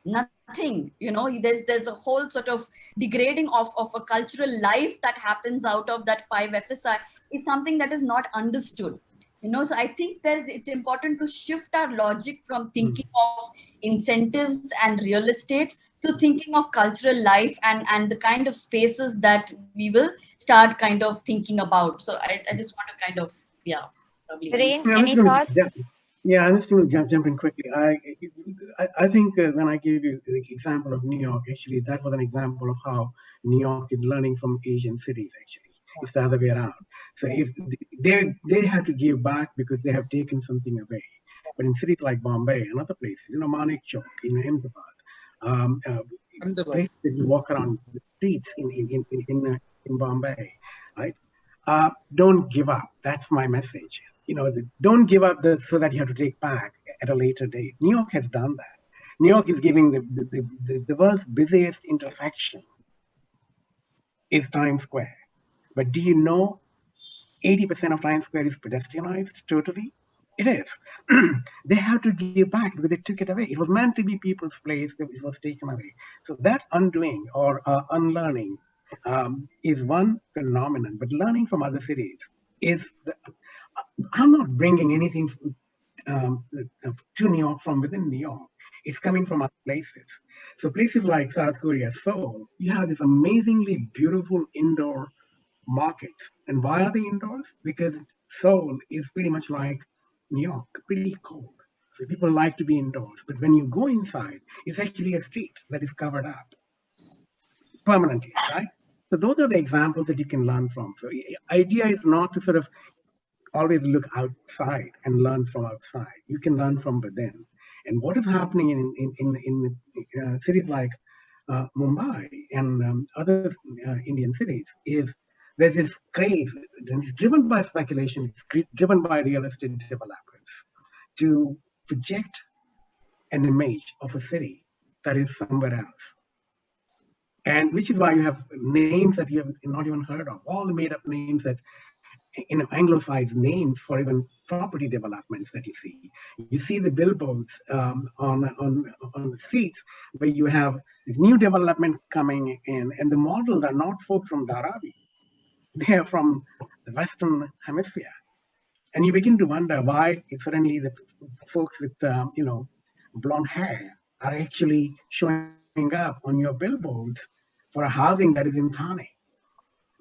Nothing. There's a whole sort of degrading of a cultural life that happens out of that 5 FSI, is something that is not understood. So I think it's important to shift our logic from thinking of incentives and real estate to thinking of cultural life and the kind of spaces that we will start kind of thinking about. So I just want to kind of, probably. Viren, Yeah, any thoughts? Yeah, I'm just going to jump in quickly. I think when I gave you the example of New York, actually, that was an example of how New York is learning from Asian cities, actually. It's the other way around. So if they have to give back because they have taken something away. But in cities like Bombay and other places, Manik Chowk, Ahmedabad, places that you walk around the streets in Bombay, right? Don't give up. That's my message. Don't give up so that you have to take back at a later date. New York has done that. New York is giving the world's busiest intersection is Times Square. But do you know 80% of Times Square is pedestrianized totally? It is. They have to give back because they took it away. It was meant to be people's place, that it was taken away. So that undoing or unlearning is one phenomenon. But learning from other cities is I'm not bringing anything to New York from within New York. It's coming from other places. So places like South Korea, Seoul, you have this amazingly beautiful indoor markets. And why are they indoors? Because Seoul is pretty much like New York, pretty cold. So people like to be indoors. But when you go inside, it's actually a street that is covered up permanently, right? So those are the examples that you can learn from. So the idea is not to sort of always look outside and learn from outside. You can learn from within. And what is happening in cities like Mumbai and other Indian cities is there's this craze, and it's driven by speculation, it's driven by real estate developers to project an image of a city that is somewhere else. And which is why you have names that you have not even heard of, all the made up names that anglicized names for even property developments that you see. You see the billboards on the streets where you have this new development coming in, and the models are not folks from Dharavi. They are from the Western Hemisphere. And you begin to wonder why suddenly the folks with, blonde hair are actually showing up on your billboards for a housing that is in Thane.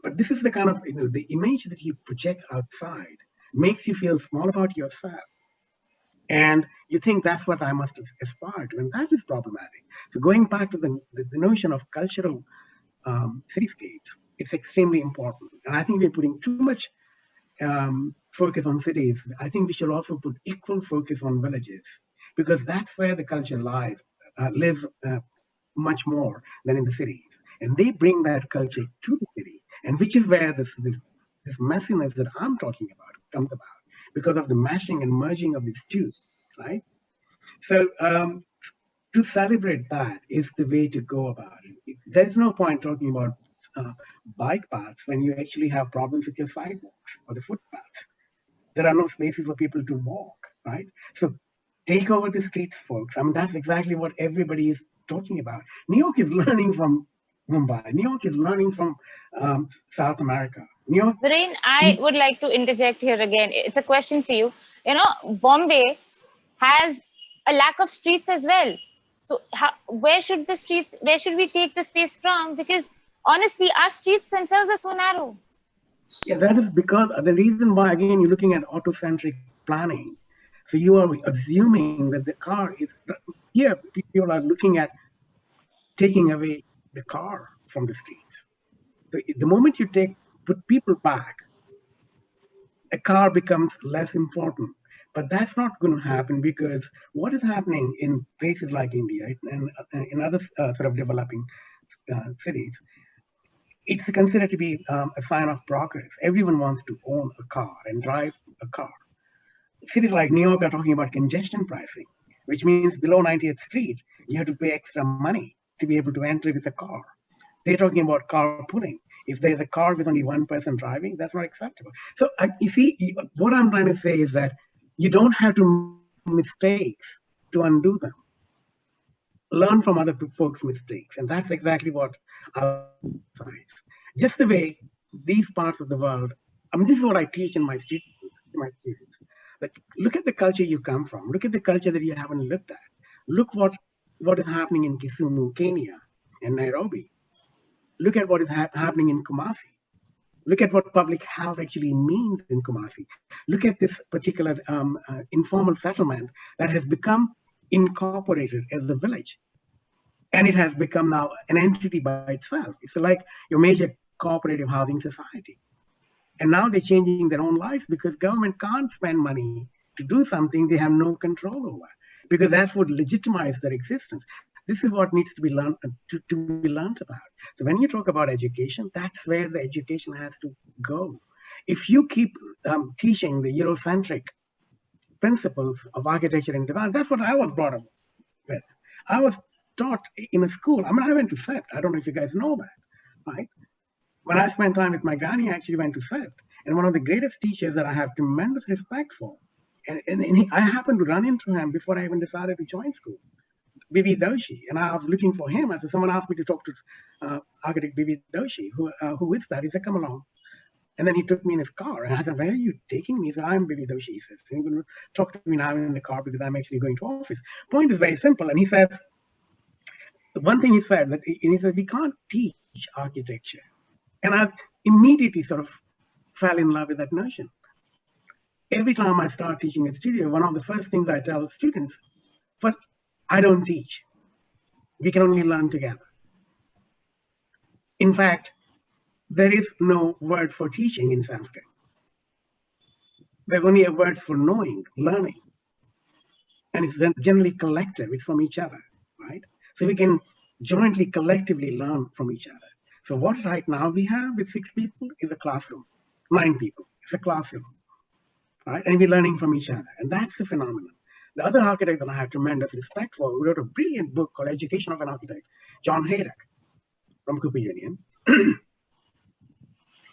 But this is the kind of, the image that you project outside makes you feel small about yourself. And you think that's what I must aspire to, and that is problematic. So going back to the notion of cultural cityscapes, it's extremely important. And I think we're putting too much focus on cities. I think we should also put equal focus on villages, because that's where the culture lives much more than in the cities. And they bring that culture to the city, and which is where this messiness that I'm talking about comes about, because of the mashing and merging of these two, right? So to celebrate that is the way to go about it. There's no point talking about bike paths when you actually have problems with your sidewalks or the footpaths. There are no spaces for people to walk, right? So take over the streets, folks. I mean, that's exactly what everybody is talking about. New York is learning from Mumbai. New York is learning from South America. New York. Viren, I would like to interject here again. It's a question for you. Bombay has a lack of streets as well. So where should we take the space from? Because honestly, our streets themselves are so narrow. Yeah, that is because the reason why, again, you're looking at auto-centric planning. So you are assuming that the car is, here people are looking at taking away the car from the streets. The moment you put people back, a car becomes less important. But that's not going to happen, because what is happening in places like India and in other sort of developing cities, it's considered to be a sign of progress. Everyone wants to own a car and drive a car. Cities like New York are talking about congestion pricing, which means below 90th Street, you have to pay extra money to be able to enter with a car. They're talking about carpooling. If there's a car with only one person driving, that's not acceptable. So you see, what I'm trying to say is that you don't have to make mistakes to undo them. Learn from other folks' mistakes. And that's exactly what I would emphasize. Just the way these parts of the world, I mean, this is what I teach in my students. But look at the culture you come from. Look at the culture that you haven't looked at. Look what is happening in Kisumu, Kenya, and Nairobi. Look at what is happening in Kumasi. Look at what public health actually means in Kumasi. Look at this particular informal settlement that has become incorporated as a village. And it has become now an entity by itself. It's like your major cooperative housing society. And now they're changing their own lives because government can't spend money to do something they have no control over, because that would legitimize their existence. This is what needs to be learned about. So when you talk about education, that's where the education has to go. If you keep teaching the Eurocentric principles of architecture and design, that's what I was brought up with. I was taught in a school. I mean, I went to SET. I don't know if you guys know that, right? When I spent time with my granny, I actually went to SET. And one of the greatest teachers that I have tremendous respect for, I happened to run into him before I even decided to join school, Bibi Doshi. And I was looking for him. I said, someone asked me to talk to architect Bibi Doshi. Who is that? He said, come along. And then he took me in his car. And I said, where are you taking me? He said, I'm Bibi Doshi. He says, you're going to talk to me now in the car because I'm actually going to office. Point is very simple. And he says, one thing he said, he said, we can't teach architecture. And I immediately sort of fell in love with that notion. Every time I start teaching at studio, one of the first things I tell students, first, I don't teach. We can only learn together. In fact, there is no word for teaching in Sanskrit. There's only a word for knowing, learning. And it's generally collective, it's from each other, right? So we can jointly, collectively learn from each other. So what right now we have with 6 people is a classroom, 9 people, it's a classroom, right? And we're learning from each other. And that's the phenomenon. The other architect that I have tremendous respect for, who wrote a brilliant book called Education of an Architect, John Haydock from Cooper Union.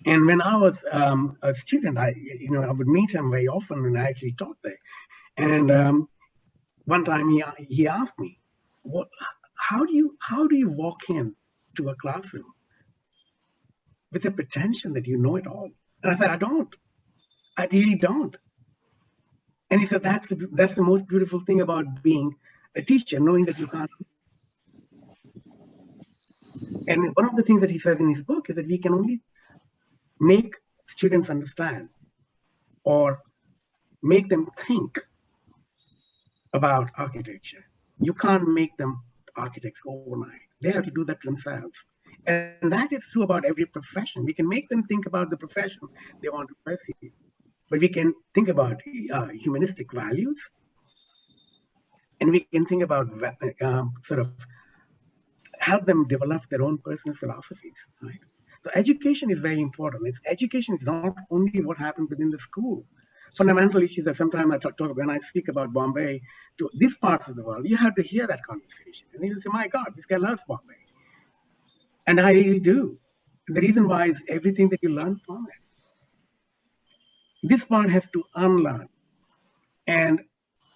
And when I was a student, I would meet him very often when I actually taught there. And one time he asked me, how do you walk in to a classroom with a pretension that you know it all? And I said, I really don't. And he said, that's the most beautiful thing about being a teacher, knowing that you can't. And one of the things that he says in his book is that we can only make students understand or make them think about architecture. You can't make them architects overnight. They have to do that themselves. And that is true about every profession. We can make them think about the profession they want to pursue. But we can think about humanistic values, and we can think about sort of help them develop their own personal philosophies, right? So education is very important. Education is not only what happens within the school. Fundamental issues that sometimes I talk when I speak about Bombay to these parts of the world, you have to hear that conversation. And you'll say, my God, this guy loves Bombay. And I really do. And the reason why is everything that you learn from it. This part has to unlearn. And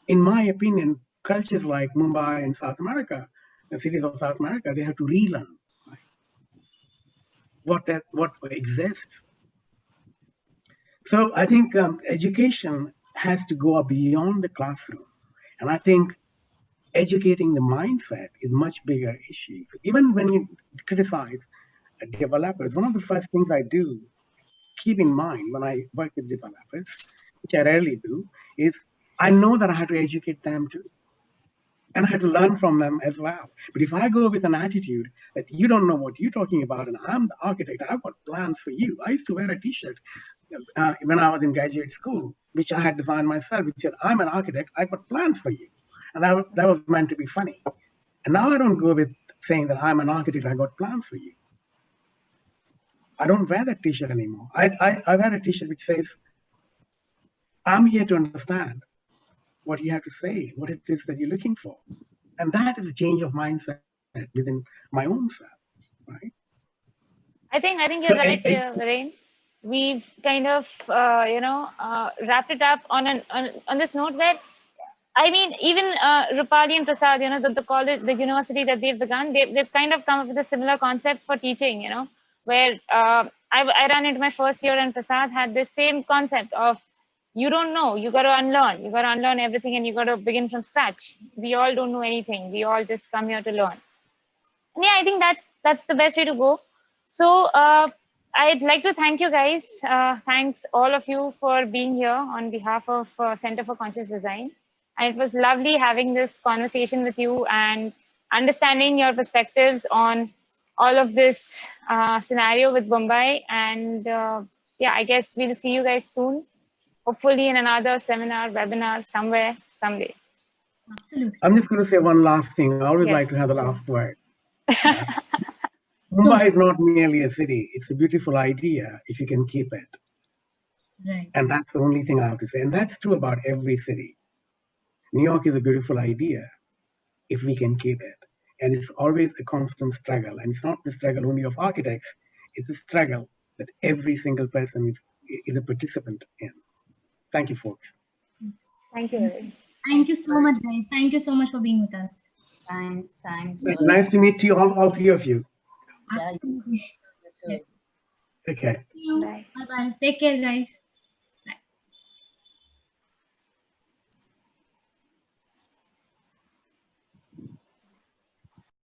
in my opinion, cultures like Mumbai and South America, the cities of South America, they have to relearn, right? What exists. So I think education has to go beyond the classroom. And I think educating the mindset is much bigger issue. So even when you criticize developers, one of the first things I do, keep in mind when I work with developers, which I rarely do, is I know that I have to educate them too. And I have to learn from them as well. But if I go with an attitude that you don't know what you're talking about, and I'm the architect, I've got plans for you. I used to wear a T-shirt when I was in graduate school, which I had designed myself, which said, I'm an architect, I've got plans for you. And that was meant to be funny. And now I don't go with saying that I'm an architect, I got plans for you. I don't wear that T-shirt anymore. I wear a T-shirt which says, I'm here to understand what you have to say, what it is that you're looking for. And that is a change of mindset within my own self, right? I think So you're right, Viren. We've kind of wrapped it up on this note where, I mean, even Rupali and Prasad, the college, the university that they've begun, they've kind of come up with a similar concept for teaching, where I ran into my first year and Prasad had this same concept of, you don't know, you got to unlearn. You got to unlearn everything and you got to begin from scratch. We all don't know anything. We all just come here to learn. And yeah, I think that's the best way to go. So I'd like to thank you guys. Thanks all of you for being here on behalf of Center for Conscious Design. And it was lovely having this conversation with you and understanding your perspectives on all of this scenario with Mumbai. And yeah, I guess we'll see you guys soon. Hopefully in another seminar, webinar, somewhere, someday. Absolutely. I'm just going to say one last thing. I always Yes. like to have the last word. Mumbai is not merely a city. It's a beautiful idea if you can keep it. Right. And that's the only thing I have to say. And that's true about every city. New York is a beautiful idea if we can keep it. And it's always a constant struggle. And it's not the struggle only of architects. It's a struggle that every single person is a participant in. Thank you, folks. Thank you. Thank you so much, guys. Thank you so much for being with us. Thanks. Nice to meet you, all three of you. Yeah, Absolutely. you too. Take care. Thank you. Bye. Bye-bye. Take care, guys.